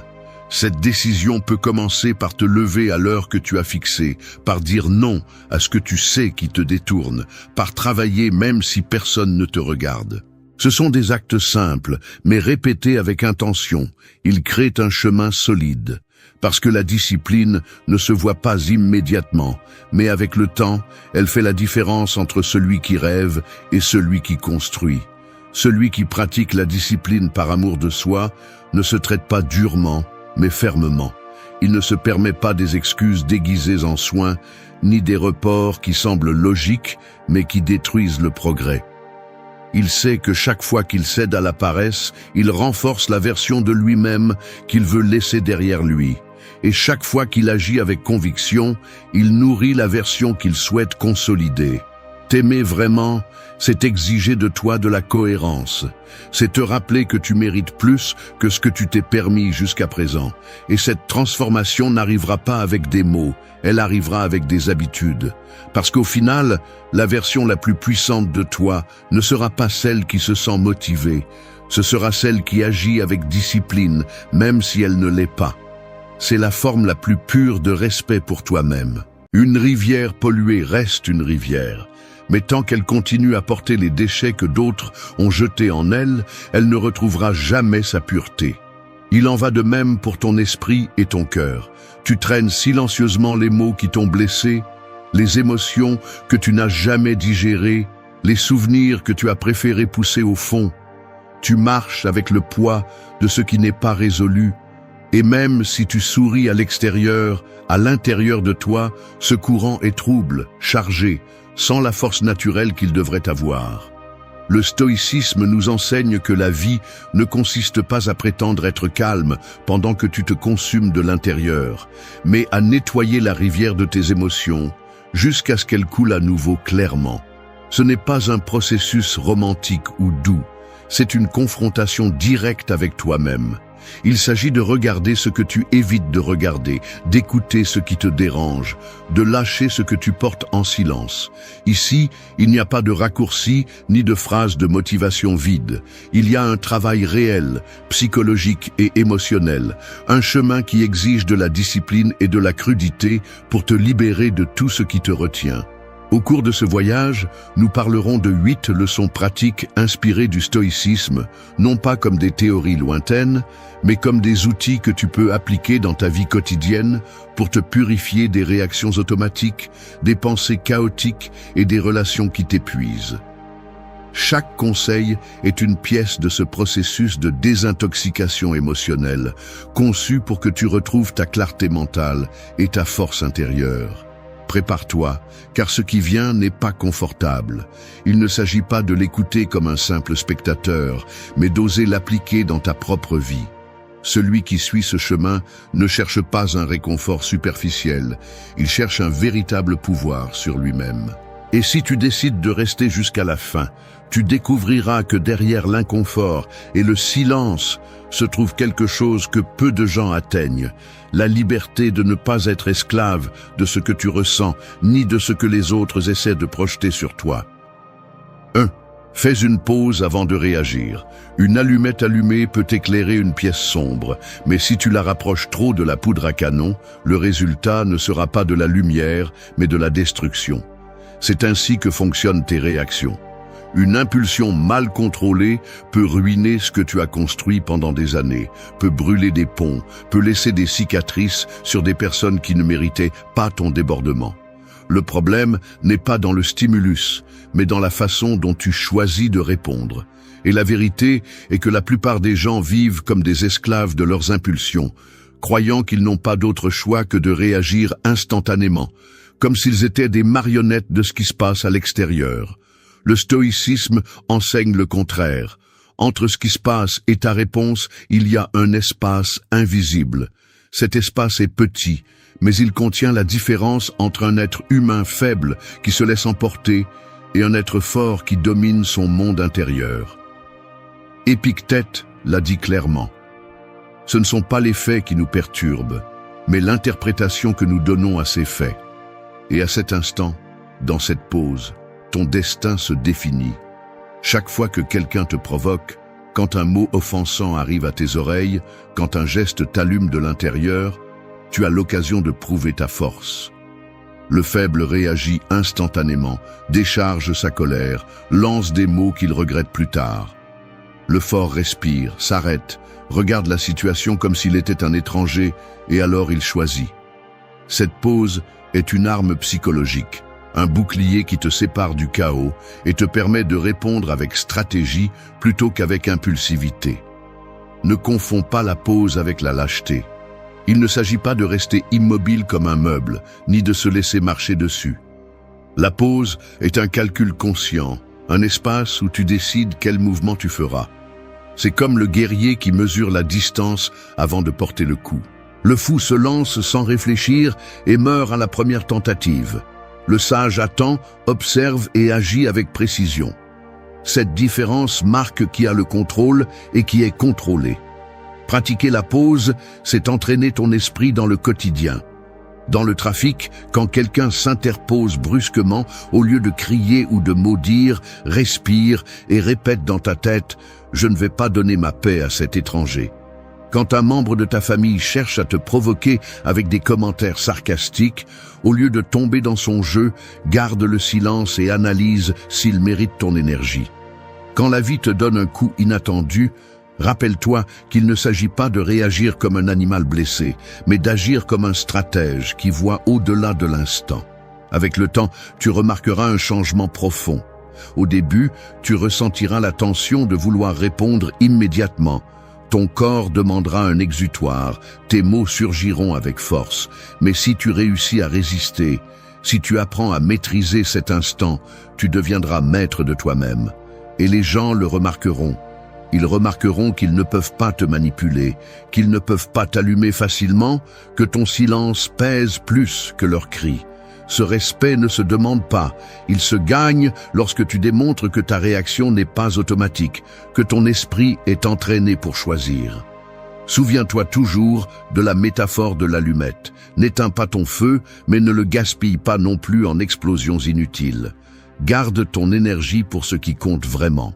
Cette décision peut commencer par te lever à l'heure que tu as fixée, par dire non à ce que tu sais qui te détourne, par travailler même si personne ne te regarde. Ce sont des actes simples, mais répétés avec intention. Ils créent un chemin solide. Parce que la discipline ne se voit pas immédiatement, mais avec le temps, elle fait la différence entre celui qui rêve et celui qui construit. Celui qui pratique la discipline par amour de soi ne se traite pas durement, mais fermement. Il ne se permet pas des excuses déguisées en soins, ni des reports qui semblent logiques, mais qui détruisent le progrès. Il sait que chaque fois qu'il cède à la paresse, il renforce la version de lui-même qu'il veut laisser derrière lui. Et chaque fois qu'il agit avec conviction, il nourrit la version qu'il souhaite consolider. T'aimer vraiment, c'est exiger de toi de la cohérence. C'est te rappeler que tu mérites plus que ce que tu t'es permis jusqu'à présent. Et cette transformation n'arrivera pas avec des mots, elle arrivera avec des habitudes. Parce qu'au final, la version la plus puissante de toi ne sera pas celle qui se sent motivée. Ce sera celle qui agit avec discipline, même si elle ne l'est pas. C'est la forme la plus pure de respect pour toi-même. Une rivière polluée reste une rivière. Mais tant qu'elle continue à porter les déchets que d'autres ont jetés en elle, elle ne retrouvera jamais sa pureté. Il en va de même pour ton esprit et ton cœur. Tu traînes silencieusement les maux qui t'ont blessé, les émotions que tu n'as jamais digérées, les souvenirs que tu as préféré pousser au fond. Tu marches avec le poids de ce qui n'est pas résolu. Et même si tu souris à l'extérieur, à l'intérieur de toi, ce courant est trouble, chargé, sans la force naturelle qu'il devrait avoir. Le stoïcisme nous enseigne que la vie ne consiste pas à prétendre être calme pendant que tu te consumes de l'intérieur, mais à nettoyer la rivière de tes émotions jusqu'à ce qu'elle coule à nouveau clairement. Ce n'est pas un processus romantique ou doux, c'est une confrontation directe avec toi-même. Il s'agit de regarder ce que tu évites de regarder, d'écouter ce qui te dérange, de lâcher ce que tu portes en silence. Ici, il n'y a pas de raccourci ni de phrases de motivation vide. Il y a un travail réel, psychologique et émotionnel, un chemin qui exige de la discipline et de la crudité pour te libérer de tout ce qui te retient. Au cours de ce voyage, nous parlerons de 8 leçons pratiques inspirées du stoïcisme, non pas comme des théories lointaines, mais comme des outils que tu peux appliquer dans ta vie quotidienne pour te purifier des réactions automatiques, des pensées chaotiques et des relations qui t'épuisent. Chaque conseil est une pièce de ce processus de désintoxication émotionnelle, conçu pour que tu retrouves ta clarté mentale et ta force intérieure. Prépare-toi, car ce qui vient n'est pas confortable. Il ne s'agit pas de l'écouter comme un simple spectateur, mais d'oser l'appliquer dans ta propre vie. Celui qui suit ce chemin ne cherche pas un réconfort superficiel, il cherche un véritable pouvoir sur lui-même. Et si tu décides de rester jusqu'à la fin, tu découvriras que derrière l'inconfort et le silence se trouve quelque chose que peu de gens atteignent, la liberté de ne pas être esclave de ce que tu ressens, ni de ce que les autres essaient de projeter sur toi. 1. Fais une pause avant de réagir. Une allumette allumée peut éclairer une pièce sombre, mais si tu la rapproches trop de la poudre à canon, le résultat ne sera pas de la lumière, mais de la destruction. C'est ainsi que fonctionnent tes réactions. Une impulsion mal contrôlée peut ruiner ce que tu as construit pendant des années, peut brûler des ponts, peut laisser des cicatrices sur des personnes qui ne méritaient pas ton débordement. Le problème n'est pas dans le stimulus, mais dans la façon dont tu choisis de répondre. Et la vérité est que la plupart des gens vivent comme des esclaves de leurs impulsions, croyant qu'ils n'ont pas d'autre choix que de réagir instantanément, comme s'ils étaient des marionnettes de ce qui se passe à l'extérieur. Le stoïcisme enseigne le contraire. Entre ce qui se passe et ta réponse, il y a un espace invisible. Cet espace est petit, mais il contient la différence entre un être humain faible qui se laisse emporter et un être fort qui domine son monde intérieur. Épictète l'a dit clairement. Ce ne sont pas les faits qui nous perturbent, mais l'interprétation que nous donnons à ces faits. Et à cet instant, dans cette pause, ton destin se définit. Chaque fois que quelqu'un te provoque, quand un mot offensant arrive à tes oreilles, quand un geste t'allume de l'intérieur, tu as l'occasion de prouver ta force. Le faible réagit instantanément, décharge sa colère, lance des mots qu'il regrette plus tard. Le fort respire, s'arrête, regarde la situation comme s'il était un étranger, et alors il choisit. Cette pause est une arme psychologique, un bouclier qui te sépare du chaos et te permet de répondre avec stratégie plutôt qu'avec impulsivité. Ne confonds pas la pause avec la lâcheté. Il ne s'agit pas de rester immobile comme un meuble, ni de se laisser marcher dessus. La pause est un calcul conscient, un espace où tu décides quel mouvement tu feras. C'est comme le guerrier qui mesure la distance avant de porter le coup. Le fou se lance sans réfléchir et meurt à la première tentative. Le sage attend, observe et agit avec précision. Cette différence marque qui a le contrôle et qui est contrôlé. Pratiquer la pause, c'est entraîner ton esprit dans le quotidien. Dans le trafic, quand quelqu'un s'interpose brusquement, au lieu de crier ou de maudire, respire et répète dans ta tête « Je ne vais pas donner ma paix à cet étranger ». Quand un membre de ta famille cherche à te provoquer avec des commentaires sarcastiques, au lieu de tomber dans son jeu, garde le silence et analyse s'il mérite ton énergie. Quand la vie te donne un coup inattendu, rappelle-toi qu'il ne s'agit pas de réagir comme un animal blessé, mais d'agir comme un stratège qui voit au-delà de l'instant. Avec le temps, tu remarqueras un changement profond. Au début, tu ressentiras la tension de vouloir répondre immédiatement. Ton corps demandera un exutoire, tes mots surgiront avec force. Mais si tu réussis à résister, si tu apprends à maîtriser cet instant, tu deviendras maître de toi-même. Et les gens le remarqueront. Ils remarqueront qu'ils ne peuvent pas te manipuler, qu'ils ne peuvent pas t'allumer facilement, que ton silence pèse plus que leurs cris. Ce respect ne se demande pas, il se gagne lorsque tu démontres que ta réaction n'est pas automatique, que ton esprit est entraîné pour choisir. Souviens-toi toujours de la métaphore de l'allumette. N'éteins pas ton feu, mais ne le gaspille pas non plus en explosions inutiles. Garde ton énergie pour ce qui compte vraiment.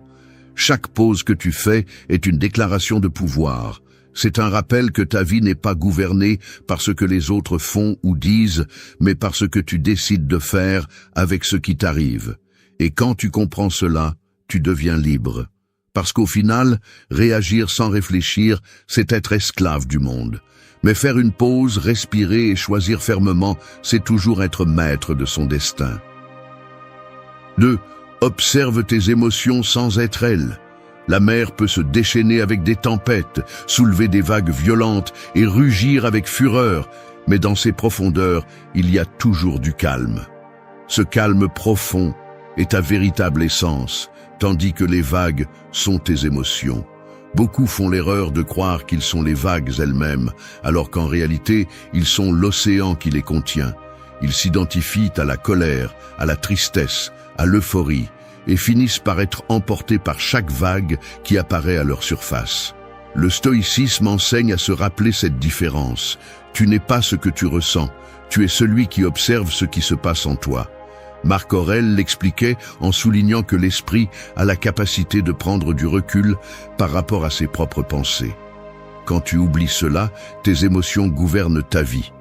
Chaque pause que tu fais est une déclaration de pouvoir. C'est un rappel que ta vie n'est pas gouvernée par ce que les autres font ou disent, mais par ce que tu décides de faire avec ce qui t'arrive. Et quand tu comprends cela, tu deviens libre. Parce qu'au final, réagir sans réfléchir, c'est être esclave du monde. Mais faire une pause, respirer et choisir fermement, c'est toujours être maître de son destin. 2. Observe tes émotions sans être elles. La mer peut se déchaîner avec des tempêtes, soulever des vagues violentes et rugir avec fureur, mais dans ses profondeurs, il y a toujours du calme. Ce calme profond est ta véritable essence, tandis que les vagues sont tes émotions. Beaucoup font l'erreur de croire qu'ils sont les vagues elles-mêmes, alors qu'en réalité, ils sont l'océan qui les contient. Ils s'identifient à la colère, à la tristesse, à l'euphorie, et finissent par être emportés par chaque vague qui apparaît à leur surface. Le stoïcisme enseigne à se rappeler cette différence. Tu n'es pas ce que tu ressens, tu es celui qui observe ce qui se passe en toi. Marc Aurèle l'expliquait en soulignant que l'esprit a la capacité de prendre du recul par rapport à ses propres pensées. Quand tu oublies cela, tes émotions gouvernent ta vie.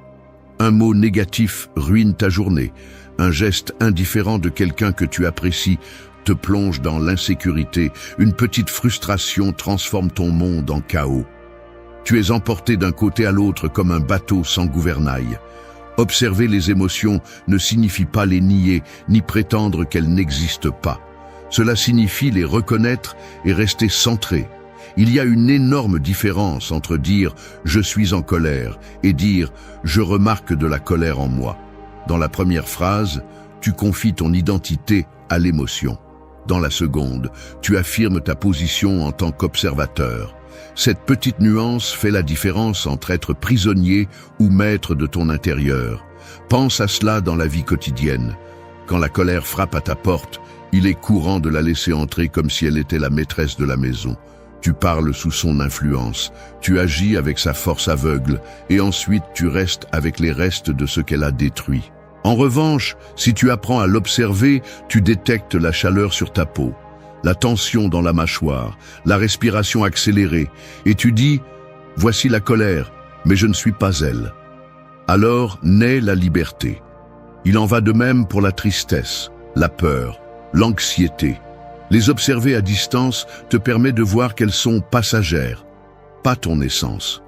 Un mot négatif ruine ta journée. Un geste indifférent de quelqu'un que tu apprécies te plonge dans l'insécurité. Une petite frustration transforme ton monde en chaos. Tu es emporté d'un côté à l'autre comme un bateau sans gouvernail. Observer les émotions ne signifie pas les nier, ni prétendre qu'elles n'existent pas. Cela signifie les reconnaître et rester centré. Il y a une énorme différence entre dire « je suis en colère » et dire « je remarque de la colère en moi ». Dans la première phrase, tu confies ton identité à l'émotion. Dans la seconde, tu affirmes ta position en tant qu'observateur. Cette petite nuance fait la différence entre être prisonnier ou maître de ton intérieur. Pense à cela dans la vie quotidienne. Quand la colère frappe à ta porte, il est courant de la laisser entrer comme si elle était la maîtresse de la maison. Tu parles sous son influence, tu agis avec sa force aveugle, et ensuite tu restes avec les restes de ce qu'elle a détruit. En revanche, si tu apprends à l'observer, tu détectes la chaleur sur ta peau, la tension dans la mâchoire, la respiration accélérée, et tu dis « voici la colère, mais je ne suis pas elle ». Alors naît la liberté. Il en va de même pour la tristesse, la peur, l'anxiété. Les observer à distance te permet de voir qu'elles sont passagères, pas ton essence.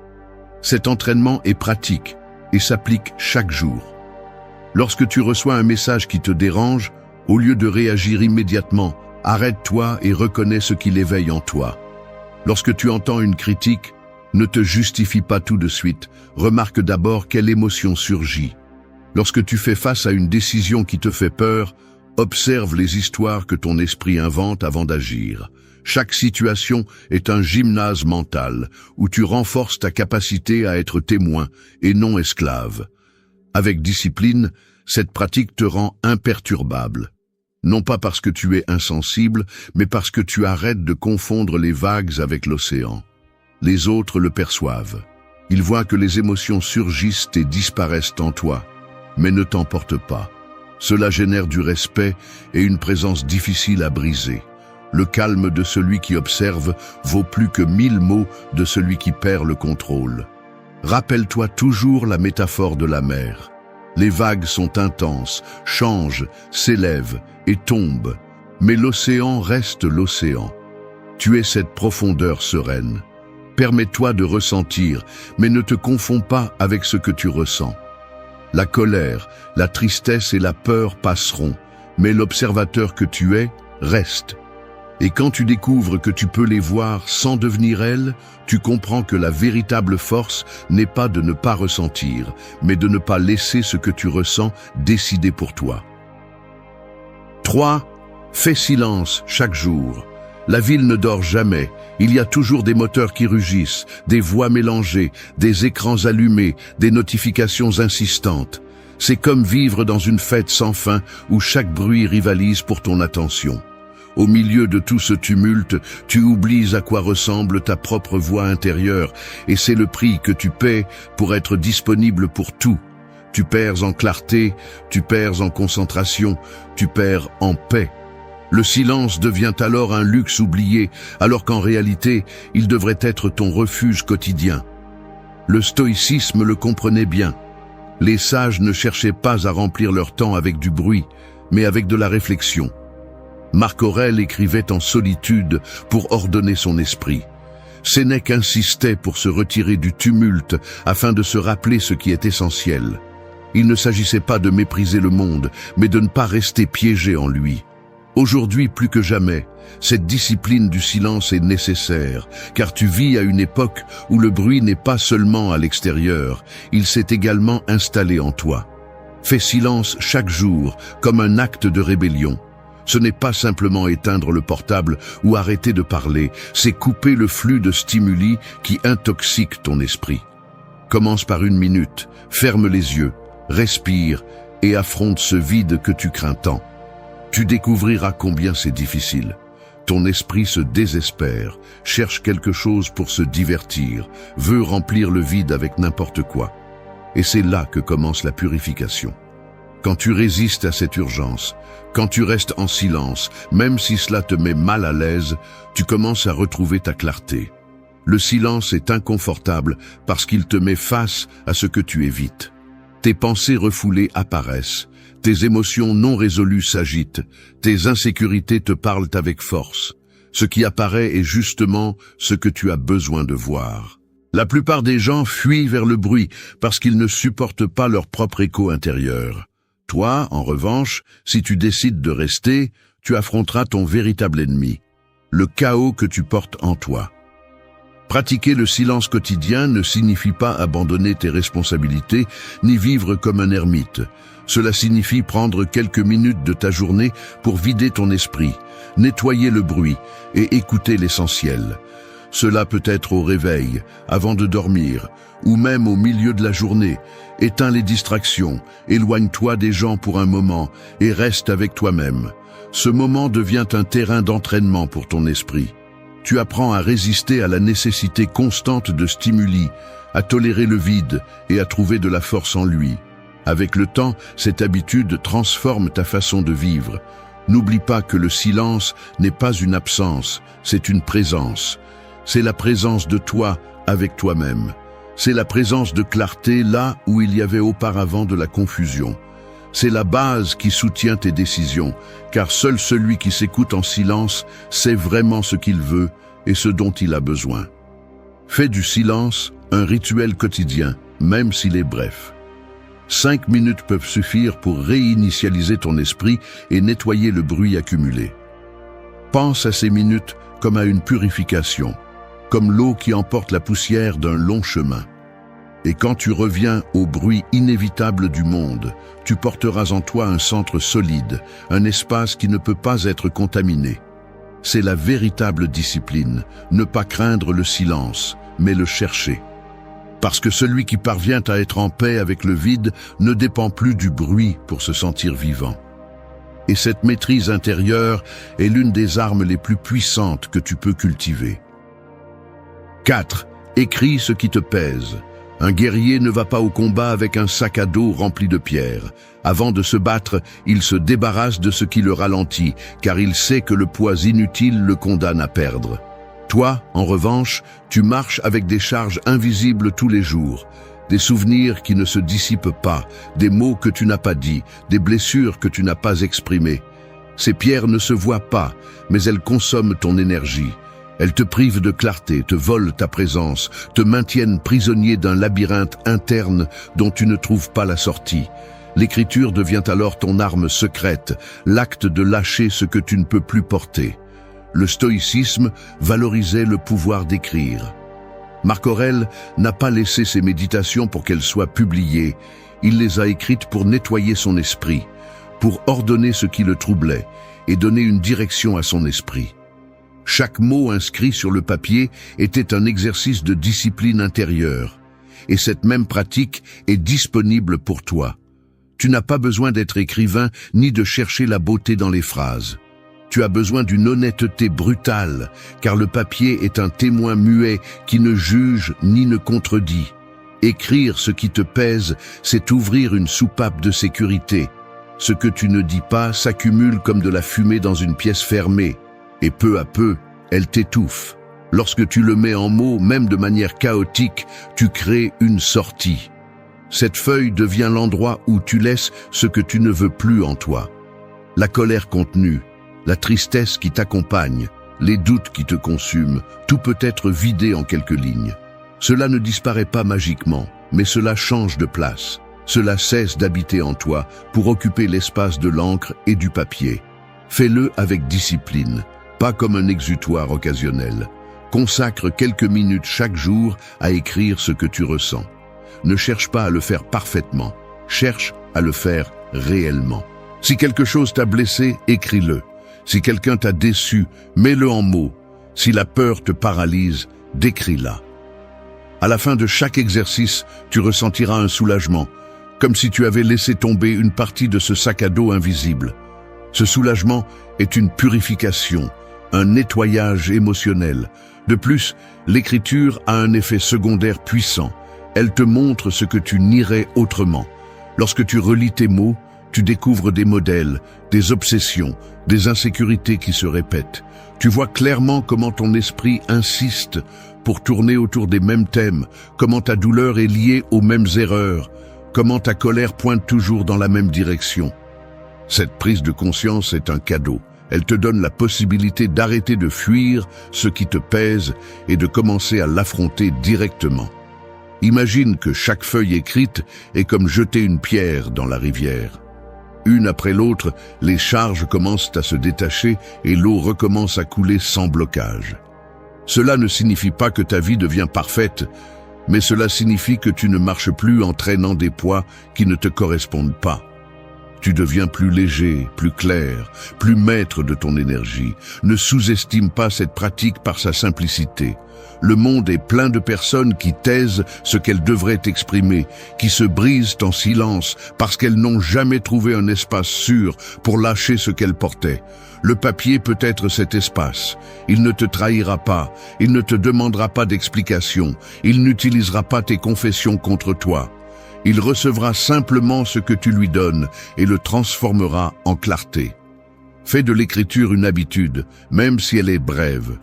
Cet entraînement est pratique et s'applique chaque jour. Lorsque tu reçois un message qui te dérange, au lieu de réagir immédiatement, arrête-toi et reconnais ce qui l'éveille en toi. Lorsque tu entends une critique, ne te justifie pas tout de suite, remarque d'abord quelle émotion surgit. Lorsque tu fais face à une décision qui te fait peur, observe les histoires que ton esprit invente avant d'agir. Chaque situation est un gymnase mental où tu renforces ta capacité à être témoin et non esclave. Avec discipline, cette pratique te rend imperturbable. Non pas parce que tu es insensible, mais parce que tu arrêtes de confondre les vagues avec l'océan. Les autres le perçoivent. Ils voient que les émotions surgissent et disparaissent en toi, mais ne t'emportent pas. Cela génère du respect et une présence difficile à briser. Le calme de celui qui observe vaut plus que 1000 mots de celui qui perd le contrôle. Rappelle-toi toujours la métaphore de la mer. Les vagues sont intenses, changent, s'élèvent et tombent, mais l'océan reste l'océan. Tu es cette profondeur sereine. Permets-toi de ressentir, mais ne te confonds pas avec ce que tu ressens. La colère, la tristesse et la peur passeront, mais l'observateur que tu es reste. Et quand tu découvres que tu peux les voir sans devenir elles, tu comprends que la véritable force n'est pas de ne pas ressentir, mais de ne pas laisser ce que tu ressens décider pour toi. 3. Fais silence chaque jour. La ville ne dort jamais. Il y a toujours des moteurs qui rugissent, des voix mélangées, des écrans allumés, des notifications insistantes. C'est comme vivre dans une fête sans fin où chaque bruit rivalise pour ton attention. Au milieu de tout ce tumulte, tu oublies à quoi ressemble ta propre voix intérieure, et c'est le prix que tu paies pour être disponible pour tout. Tu perds en clarté, tu perds en concentration, tu perds en paix. Le silence devient alors un luxe oublié, alors qu'en réalité, il devrait être ton refuge quotidien. Le stoïcisme le comprenait bien. Les sages ne cherchaient pas à remplir leur temps avec du bruit, mais avec de la réflexion. Marc Aurèle écrivait en solitude pour ordonner son esprit. Sénèque insistait pour se retirer du tumulte afin de se rappeler ce qui est essentiel. Il ne s'agissait pas de mépriser le monde, mais de ne pas rester piégé en lui. Aujourd'hui, plus que jamais, cette discipline du silence est nécessaire, car tu vis à une époque où le bruit n'est pas seulement à l'extérieur, il s'est également installé en toi. Fais silence chaque jour, comme un acte de rébellion. Ce n'est pas simplement éteindre le portable ou arrêter de parler, c'est couper le flux de stimuli qui intoxiquent ton esprit. Commence par 1 minute, ferme les yeux, respire et affronte ce vide que tu crains tant. Tu découvriras combien c'est difficile. Ton esprit se désespère, cherche quelque chose pour se divertir, veut remplir le vide avec n'importe quoi. Et c'est là que commence la purification. Quand tu résistes à cette urgence, quand tu restes en silence, même si cela te met mal à l'aise, tu commences à retrouver ta clarté. Le silence est inconfortable parce qu'il te met face à ce que tu évites. Tes pensées refoulées apparaissent, tes émotions non résolues s'agitent, tes insécurités te parlent avec force. Ce qui apparaît est justement ce que tu as besoin de voir. La plupart des gens fuient vers le bruit parce qu'ils ne supportent pas leur propre écho intérieur. Toi, en revanche, si tu décides de rester, tu affronteras ton véritable ennemi, le chaos que tu portes en toi. Pratiquer le silence quotidien ne signifie pas abandonner tes responsabilités ni vivre comme un ermite. Cela signifie prendre quelques minutes de ta journée pour vider ton esprit, nettoyer le bruit et écouter l'essentiel. Cela peut être au réveil, avant de dormir, ou même au milieu de la journée. Éteins les distractions, éloigne-toi des gens pour un moment et reste avec toi-même. Ce moment devient un terrain d'entraînement pour ton esprit. Tu apprends à résister à la nécessité constante de stimuli, à tolérer le vide et à trouver de la force en lui. Avec le temps, cette habitude transforme ta façon de vivre. N'oublie pas que le silence n'est pas une absence, c'est une présence. C'est la présence de toi avec toi-même. C'est la présence de clarté là où il y avait auparavant de la confusion. C'est la base qui soutient tes décisions, car seul celui qui s'écoute en silence sait vraiment ce qu'il veut et ce dont il a besoin. Fais du silence un rituel quotidien, même s'il est bref. 5 minutes peuvent suffire pour réinitialiser ton esprit et nettoyer le bruit accumulé. Pense à ces minutes comme à une purification, comme l'eau qui emporte la poussière d'un long chemin. Et quand tu reviens au bruit inévitable du monde, tu porteras en toi un centre solide, un espace qui ne peut pas être contaminé. C'est la véritable discipline, ne pas craindre le silence, mais le chercher. Parce que celui qui parvient à être en paix avec le vide ne dépend plus du bruit pour se sentir vivant. Et cette maîtrise intérieure est l'une des armes les plus puissantes que tu peux cultiver. 4. Écris ce qui te pèse. Un guerrier ne va pas au combat avec un sac à dos rempli de pierres. Avant de se battre, il se débarrasse de ce qui le ralentit, car il sait que le poids inutile le condamne à perdre. Toi, en revanche, tu marches avec des charges invisibles tous les jours, des souvenirs qui ne se dissipent pas, des mots que tu n'as pas dits, des blessures que tu n'as pas exprimées. Ces pierres ne se voient pas, mais elles consomment ton énergie. Elles te privent de clarté, te volent ta présence, te maintiennent prisonnier d'un labyrinthe interne dont tu ne trouves pas la sortie. L'écriture devient alors ton arme secrète, l'acte de lâcher ce que tu ne peux plus porter. Le stoïcisme valorisait le pouvoir d'écrire. Marc Aurèle n'a pas laissé ses méditations pour qu'elles soient publiées. Il les a écrites pour nettoyer son esprit, pour ordonner ce qui le troublait et donner une direction à son esprit. Chaque mot inscrit sur le papier était un exercice de discipline intérieure. Et cette même pratique est disponible pour toi. Tu n'as pas besoin d'être écrivain ni de chercher la beauté dans les phrases. Tu as besoin d'une honnêteté brutale, car le papier est un témoin muet qui ne juge ni ne contredit. Écrire ce qui te pèse, c'est ouvrir une soupape de sécurité. Ce que tu ne dis pas s'accumule comme de la fumée dans une pièce fermée, et peu à peu, elle t'étouffe. Lorsque tu le mets en mots, même de manière chaotique, tu crées une sortie. Cette feuille devient l'endroit où tu laisses ce que tu ne veux plus en toi. La colère contenue, la tristesse qui t'accompagne, les doutes qui te consument, tout peut être vidé en quelques lignes. Cela ne disparaît pas magiquement, mais cela change de place. Cela cesse d'habiter en toi pour occuper l'espace de l'encre et du papier. Fais-le avec discipline, pas comme un exutoire occasionnel. Consacre quelques minutes chaque jour à écrire ce que tu ressens. Ne cherche pas à le faire parfaitement, cherche à le faire réellement. Si quelque chose t'a blessé, écris-le. Si quelqu'un t'a déçu, mets-le en mots. Si la peur te paralyse, décris-la. À la fin de chaque exercice, tu ressentiras un soulagement, comme si tu avais laissé tomber une partie de ce sac à dos invisible. Ce soulagement est une purification, un nettoyage émotionnel. De plus, l'écriture a un effet secondaire puissant. Elle te montre ce que tu nierais autrement. Lorsque tu relis tes mots, Tu découvres des modèles, des obsessions, des insécurités qui se répètent. Tu vois clairement comment ton esprit insiste pour tourner autour des mêmes thèmes, comment ta douleur est liée aux mêmes erreurs, comment ta colère pointe toujours dans la même direction. Cette prise de conscience est un cadeau. Elle te donne la possibilité d'arrêter de fuir ce qui te pèse et de commencer à l'affronter directement. Imagine que chaque feuille écrite est comme jeter une pierre dans la rivière. Une après l'autre, les charges commencent à se détacher et l'eau recommence à couler sans blocage. Cela ne signifie pas que ta vie devient parfaite, mais cela signifie que tu ne marches plus en traînant des poids qui ne te correspondent pas. Tu deviens plus léger, plus clair, plus maître de ton énergie. Ne sous-estime pas cette pratique par sa simplicité. Le monde est plein de personnes qui taisent ce qu'elles devraient exprimer, qui se brisent en silence parce qu'elles n'ont jamais trouvé un espace sûr pour lâcher ce qu'elles portaient. Le papier peut être cet espace. Il ne te trahira pas, il ne te demandera pas d'explication, il n'utilisera pas tes confessions contre toi. Il recevra simplement ce que tu lui donnes et le transformera en clarté. Fais de l'écriture une habitude, même si elle est brève.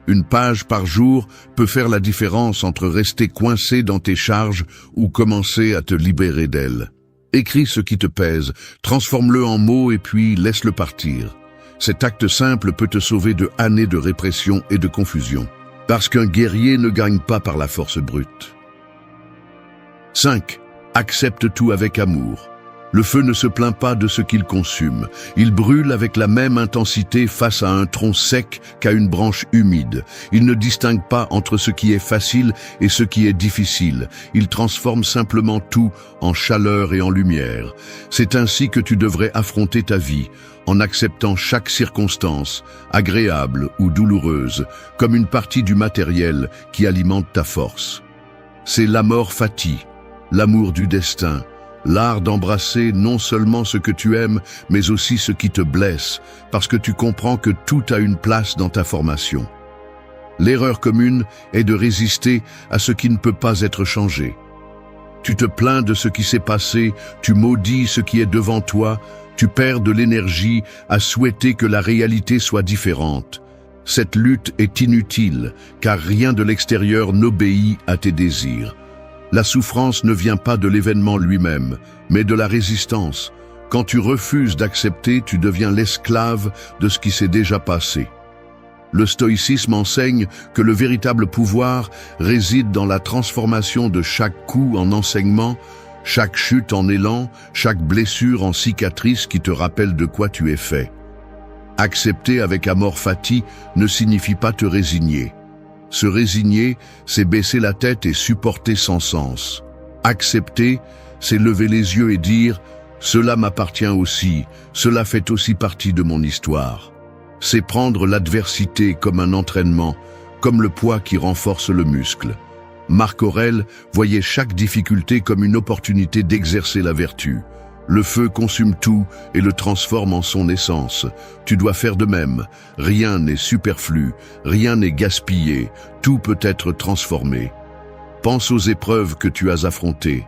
Une page par jour peut faire la différence entre rester coincé dans tes charges ou commencer à te libérer d'elles. Écris ce qui te pèse, transforme-le en mots et puis laisse-le partir. Cet acte simple peut te sauver de années de répression et de confusion. Parce qu'un guerrier ne gagne pas par la force brute. 5. Accepte tout avec amour. Le feu ne se plaint pas de ce qu'il consume. Il brûle avec la même intensité face à un tronc sec qu'à une branche humide. Il ne distingue pas entre ce qui est facile et ce qui est difficile. Il transforme simplement tout en chaleur et en lumière. C'est ainsi que tu devrais affronter ta vie, en acceptant chaque circonstance, agréable ou douloureuse, comme une partie du matériel qui alimente ta force. C'est l'amor fati, l'amour du destin, l'art d'embrasser non seulement ce que tu aimes, mais aussi ce qui te blesse, parce que tu comprends que tout a une place dans ta formation. L'erreur commune est de résister à ce qui ne peut pas être changé. Tu te plains de ce qui s'est passé, tu maudis ce qui est devant toi, tu perds de l'énergie à souhaiter que la réalité soit différente. Cette lutte est inutile, car rien de l'extérieur n'obéit à tes désirs. La souffrance ne vient pas de l'événement lui-même, mais de la résistance. Quand tu refuses d'accepter, tu deviens l'esclave de ce qui s'est déjà passé. Le stoïcisme enseigne que le véritable pouvoir réside dans la transformation de chaque coup en enseignement, chaque chute en élan, chaque blessure en cicatrice qui te rappelle de quoi tu es fait. Accepter avec amor fati ne signifie pas te résigner. Se résigner, c'est baisser la tête et supporter sans sens. Accepter, c'est lever les yeux et dire « Cela m'appartient aussi, cela fait aussi partie de mon histoire ». C'est prendre l'adversité comme un entraînement, comme le poids qui renforce le muscle. Marc Aurèle voyait chaque difficulté comme une opportunité d'exercer la vertu. Le feu consume tout et le transforme en son essence. Tu dois faire de même. Rien n'est superflu, rien n'est gaspillé, tout peut être transformé. Pense aux épreuves que tu as affrontées.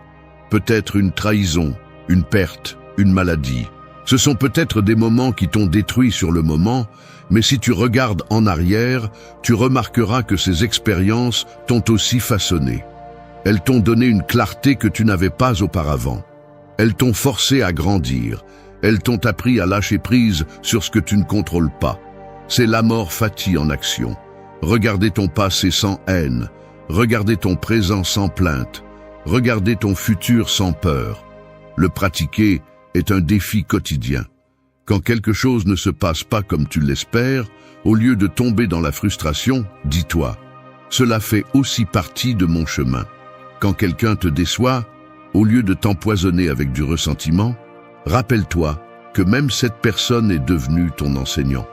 Peut-être une trahison, une perte, une maladie. Ce sont peut-être des moments qui t'ont détruit sur le moment, mais si tu regardes en arrière, tu remarqueras que ces expériences t'ont aussi façonné. Elles t'ont donné une clarté que tu n'avais pas auparavant. Elles t'ont forcé à grandir. Elles t'ont appris à lâcher prise sur ce que tu ne contrôles pas. C'est l'amor fati en action. Regardez ton passé sans haine. Regardez ton présent sans plainte. Regardez ton futur sans peur. Le pratiquer est un défi quotidien. Quand quelque chose ne se passe pas comme tu l'espères, au lieu de tomber dans la frustration, dis-toi « Cela fait aussi partie de mon chemin ». Quand quelqu'un te déçoit, au lieu de t'empoisonner avec du ressentiment, rappelle-toi que même cette personne est devenue ton enseignant.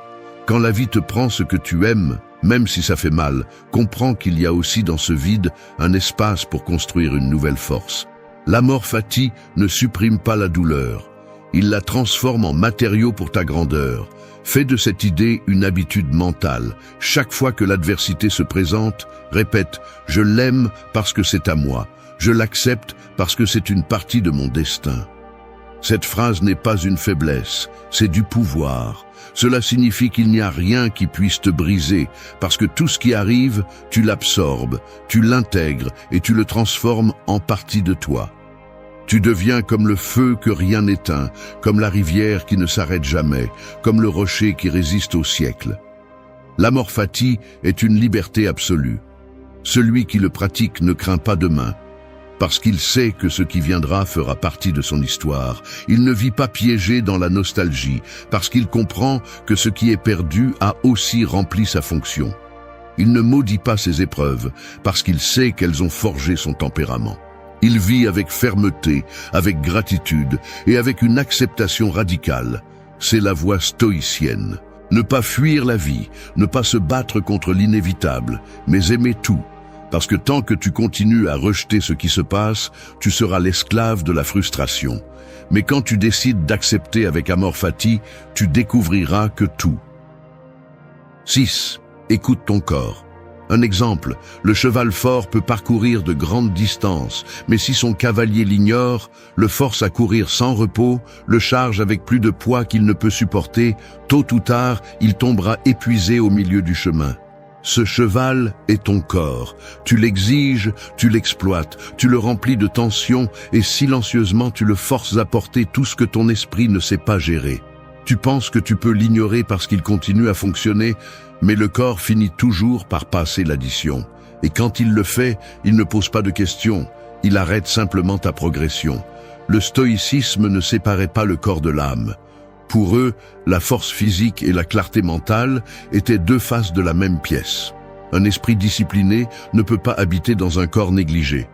Quand la vie te prend ce que tu aimes, même si ça fait mal, comprends qu'il y a aussi dans ce vide un espace pour construire une nouvelle force. L'amor fati ne supprime pas la douleur. Il la transforme en matériau pour ta grandeur. Fais de cette idée une habitude mentale. Chaque fois que l'adversité se présente, répète « Je l'aime parce que c'est à moi ». Je l'accepte parce que c'est une partie de mon destin. Cette phrase n'est pas une faiblesse, c'est du pouvoir. Cela signifie qu'il n'y a rien qui puisse te briser, parce que tout ce qui arrive, tu l'absorbes, tu l'intègres et tu le transformes en partie de toi. Tu deviens comme le feu que rien n'éteint, comme la rivière qui ne s'arrête jamais, comme le rocher qui résiste au siècle. L'amor fati est une liberté absolue. Celui qui le pratique ne craint pas demain, parce qu'il sait que ce qui viendra fera partie de son histoire. Il ne vit pas piégé dans la nostalgie, parce qu'il comprend que ce qui est perdu a aussi rempli sa fonction. Il ne maudit pas ses épreuves, parce qu'il sait qu'elles ont forgé son tempérament. Il vit avec fermeté, avec gratitude et avec une acceptation radicale. C'est la voie stoïcienne. Ne pas fuir la vie, ne pas se battre contre l'inévitable, mais aimer tout. Parce que tant que tu continues à rejeter ce qui se passe, tu seras l'esclave de la frustration. Mais quand tu décides d'accepter avec amor fati, tu découvriras que tout. 6. Écoute ton corps. Un exemple, le cheval fort peut parcourir de grandes distances, mais si son cavalier l'ignore, le force à courir sans repos, le charge avec plus de poids qu'il ne peut supporter, tôt ou tard, il tombera épuisé au milieu du chemin. Ce cheval est ton corps. Tu l'exiges, tu l'exploites, tu le remplis de tension et silencieusement tu le forces à porter tout ce que ton esprit ne sait pas gérer. Tu penses que tu peux l'ignorer parce qu'il continue à fonctionner, mais le corps finit toujours par passer l'addition. Et quand il le fait, il ne pose pas de questions, il arrête simplement ta progression. Le stoïcisme ne séparait pas le corps de l'âme. Pour eux, la force physique et la clarté mentale étaient deux faces de la même pièce. Un esprit discipliné ne peut pas habiter dans un corps négligé.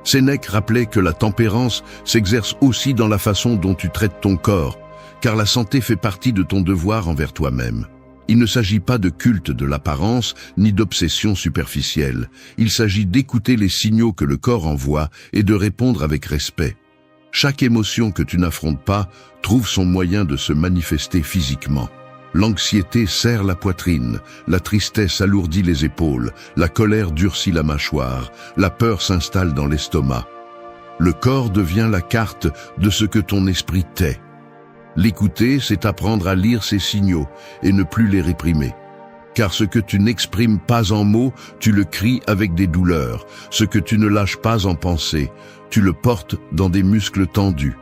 Sénèque rappelait que la tempérance s'exerce aussi dans la façon dont tu traites ton corps, car la santé fait partie de ton devoir envers toi-même. Il ne s'agit pas de culte de l'apparence ni d'obsession superficielle. Il s'agit d'écouter les signaux que le corps envoie et de répondre avec respect. Chaque émotion que tu n'affrontes pas trouve son moyen de se manifester physiquement. L'anxiété serre la poitrine, la tristesse alourdit les épaules, la colère durcit la mâchoire, la peur s'installe dans l'estomac. Le corps devient la carte de ce que ton esprit tait. L'écouter, c'est apprendre à lire ces signaux et ne plus les réprimer. Car ce que tu n'exprimes pas en mots, tu le cries avec des douleurs. Ce que tu ne lâches pas en pensée, tu le portes dans des muscles tendus.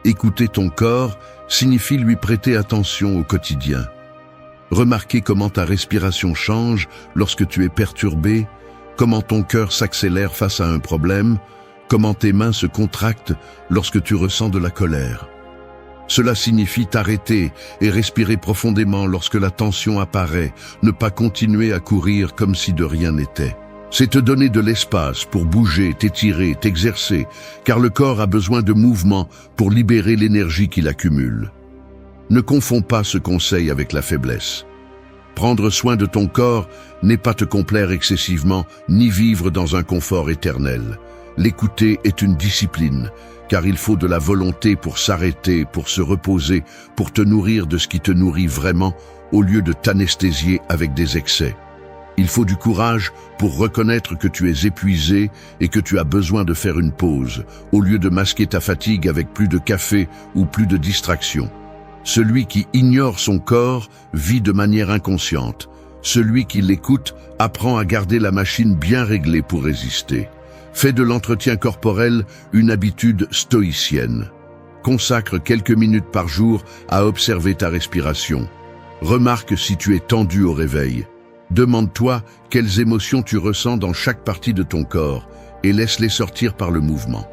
Écouter ton corps signifie lui prêter attention au quotidien. Remarquer comment ta respiration change lorsque tu es perturbé, comment ton cœur s'accélère face à un problème, comment tes mains se contractent lorsque tu ressens de la colère. Cela signifie t'arrêter et respirer profondément lorsque la tension apparaît, ne pas continuer à courir comme si de rien n'était. C'est te donner de l'espace pour bouger, t'étirer, t'exercer, car le corps a besoin de mouvement pour libérer l'énergie qu'il accumule. Ne confonds pas ce conseil avec la faiblesse. Prendre soin de ton corps n'est pas te complaire excessivement, ni vivre dans un confort éternel. L'écouter est une discipline, car il faut de la volonté pour s'arrêter, pour se reposer, pour te nourrir de ce qui te nourrit vraiment, au lieu de t'anesthésier avec des excès. Il faut du courage pour reconnaître que tu es épuisé et que tu as besoin de faire une pause, au lieu de masquer ta fatigue avec plus de café ou plus de distraction. Celui qui ignore son corps vit de manière inconsciente. Celui qui l'écoute apprend à garder la machine bien réglée pour résister. Fais de l'entretien corporel une habitude stoïcienne. Consacre quelques minutes par jour à observer ta respiration. Remarque si tu es tendu au réveil. Demande-toi quelles émotions tu ressens dans chaque partie de ton corps et laisse-les sortir par le mouvement.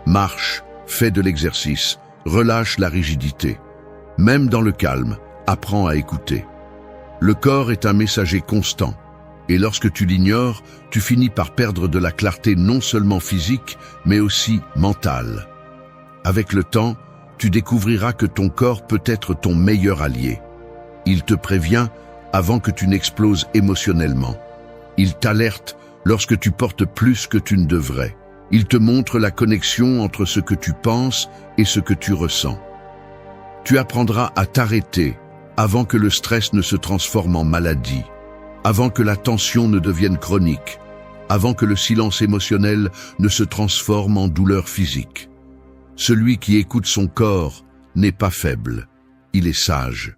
Marche, fais de l'exercice, relâche la rigidité. Même dans le calme, apprends à écouter. Le corps est un messager constant. Et lorsque tu l'ignores, tu finis par perdre de la clarté non seulement physique, mais aussi mentale. Avec le temps, tu découvriras que ton corps peut être ton meilleur allié. Il te prévient avant que tu n'exploses émotionnellement. Il t'alerte lorsque tu portes plus que tu ne devrais. Il te montre la connexion entre ce que tu penses et ce que tu ressens. Tu apprendras à t'arrêter avant que le stress ne se transforme en maladie. Avant que la tension ne devienne chronique, avant que le silence émotionnel ne se transforme en douleur physique. Celui qui écoute son corps n'est pas faible, il est sage.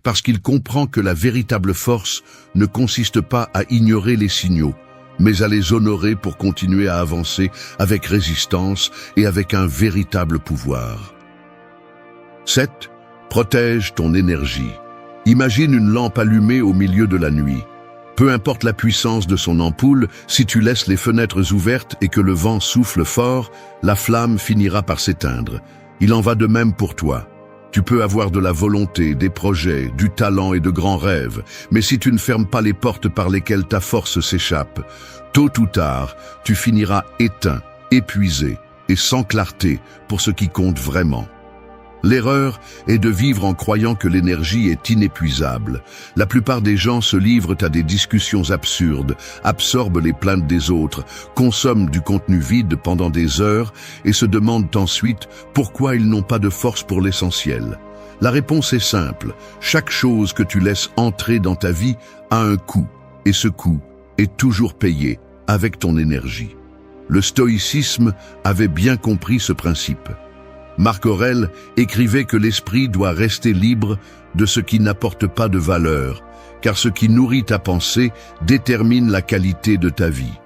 Parce qu'il comprend que la véritable force ne consiste pas à ignorer les signaux, mais à les honorer pour continuer à avancer avec résistance et avec un véritable pouvoir. 7. Protège ton énergie. Imagine une lampe allumée au milieu de la nuit. Peu importe la puissance de son ampoule, si tu laisses les fenêtres ouvertes et que le vent souffle fort, la flamme finira par s'éteindre. Il en va de même pour toi. Tu peux avoir de la volonté, des projets, du talent et de grands rêves, mais si tu ne fermes pas les portes par lesquelles ta force s'échappe, tôt ou tard, tu finiras éteint, épuisé et sans clarté pour ce qui compte vraiment. L'erreur est de vivre en croyant que l'énergie est inépuisable. La plupart des gens se livrent à des discussions absurdes, absorbent les plaintes des autres, consomment du contenu vide pendant des heures et se demandent ensuite pourquoi ils n'ont pas de force pour l'essentiel. La réponse est simple. Chaque chose que tu laisses entrer dans ta vie a un coût, et ce coût est toujours payé avec ton énergie. Le stoïcisme avait bien compris ce principe. Marc Aurèle écrivait que l'esprit doit rester libre de ce qui n'apporte pas de valeur, car ce qui nourrit ta pensée détermine la qualité de ta vie.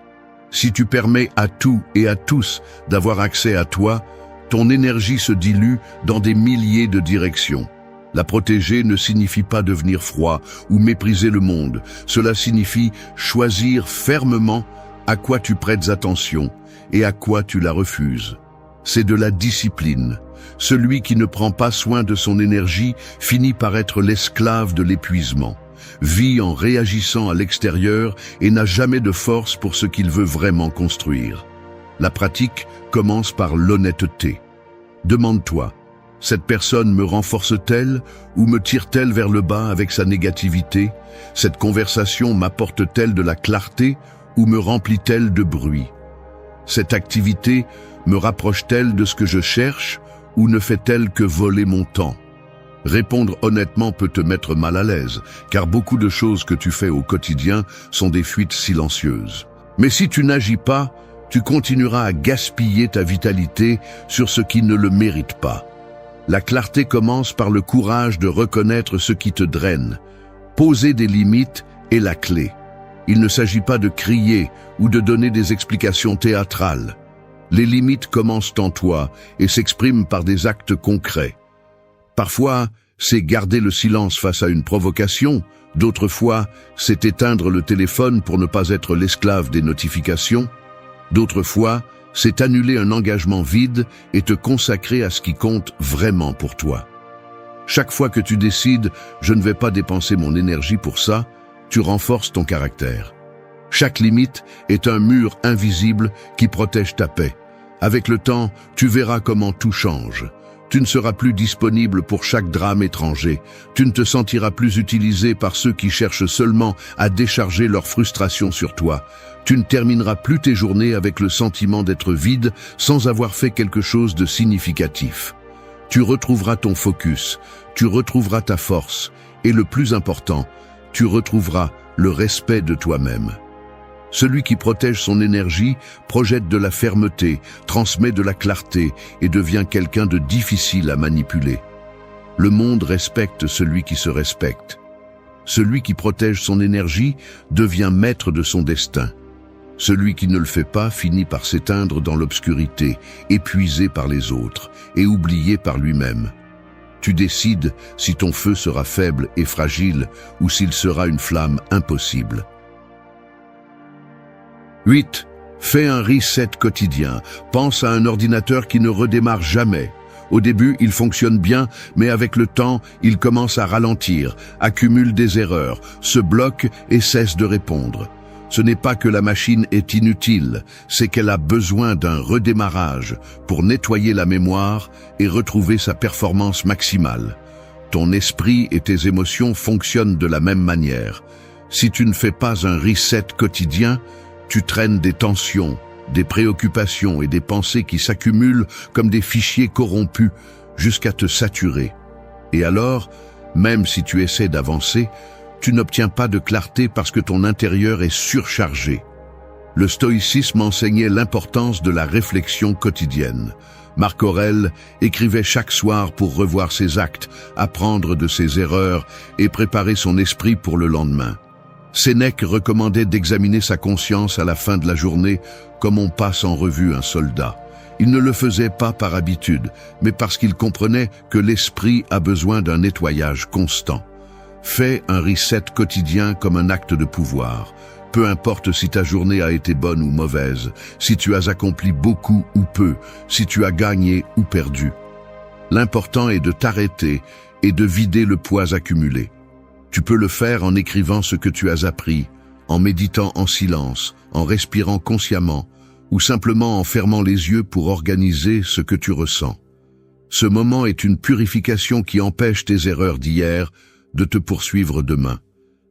Si tu permets à tout et à tous d'avoir accès à toi, ton énergie se dilue dans des milliers de directions. La protéger ne signifie pas devenir froid ou mépriser le monde. Cela signifie choisir fermement à quoi tu prêtes attention et à quoi tu la refuses. C'est de la discipline. Celui qui ne prend pas soin de son énergie finit par être l'esclave de l'épuisement, vit en réagissant à l'extérieur et n'a jamais de force pour ce qu'il veut vraiment construire. La pratique commence par l'honnêteté. Demande-toi, cette personne me renforce-t-elle ou me tire-t-elle vers le bas avec sa négativité? Cette conversation m'apporte-t-elle de la clarté ou me remplit-elle de bruit? Cette activité me rapproche-t-elle de ce que je cherche ou ne fait-elle que voler mon temps? Répondre honnêtement peut te mettre mal à l'aise, car beaucoup de choses que tu fais au quotidien sont des fuites silencieuses. Mais si tu n'agis pas, tu continueras à gaspiller ta vitalité sur ce qui ne le mérite pas. La clarté commence par le courage de reconnaître ce qui te draine. Poser des limites est la clé. Il ne s'agit pas de crier ou de donner des explications théâtrales. Les limites commencent en toi et s'expriment par des actes concrets. Parfois, c'est garder le silence face à une provocation. D'autres fois, c'est éteindre le téléphone pour ne pas être l'esclave des notifications. D'autres fois, c'est annuler un engagement vide et te consacrer à ce qui compte vraiment pour toi. Chaque fois que tu décides « je ne vais pas dépenser mon énergie pour ça », tu renforces ton caractère. Chaque limite est un mur invisible qui protège ta paix. Avec le temps, tu verras comment tout change. Tu ne seras plus disponible pour chaque drame étranger. Tu ne te sentiras plus utilisé par ceux qui cherchent seulement à décharger leur frustration sur toi. Tu ne termineras plus tes journées avec le sentiment d'être vide sans avoir fait quelque chose de significatif. Tu retrouveras ton focus, tu retrouveras ta force et le plus important, tu retrouveras le respect de toi-même. Celui qui protège son énergie projette de la fermeté, transmet de la clarté et devient quelqu'un de difficile à manipuler. Le monde respecte celui qui se respecte. Celui qui protège son énergie devient maître de son destin. Celui qui ne le fait pas finit par s'éteindre dans l'obscurité, épuisé par les autres et oublié par lui-même. Tu décides si ton feu sera faible et fragile ou s'il sera une flamme impossible. 8. Fais un reset quotidien. Pense à un ordinateur qui ne redémarre jamais. Au début, il fonctionne bien, mais avec le temps, il commence à ralentir, accumule des erreurs, se bloque et cesse de répondre. Ce n'est pas que la machine est inutile, c'est qu'elle a besoin d'un redémarrage pour nettoyer la mémoire et retrouver sa performance maximale. Ton esprit et tes émotions fonctionnent de la même manière. Si tu ne fais pas un reset quotidien, tu traînes des tensions, des préoccupations et des pensées qui s'accumulent comme des fichiers corrompus jusqu'à te saturer. Et alors, même si tu essaies d'avancer, tu n'obtiens pas de clarté parce que ton intérieur est surchargé. Le stoïcisme enseignait l'importance de la réflexion quotidienne. Marc Aurèle écrivait chaque soir pour revoir ses actes, apprendre de ses erreurs et préparer son esprit pour le lendemain. Sénèque recommandait d'examiner sa conscience à la fin de la journée comme on passe en revue un soldat. Il ne le faisait pas par habitude, mais parce qu'il comprenait que l'esprit a besoin d'un nettoyage constant. Fais un reset quotidien comme un acte de pouvoir. Peu importe si ta journée a été bonne ou mauvaise, si tu as accompli beaucoup ou peu, si tu as gagné ou perdu. L'important est de t'arrêter et de vider le poids accumulé. Tu peux le faire en écrivant ce que tu as appris, en méditant en silence, en respirant consciemment, ou simplement en fermant les yeux pour organiser ce que tu ressens. Ce moment est une purification qui empêche tes erreurs d'hier de te poursuivre demain.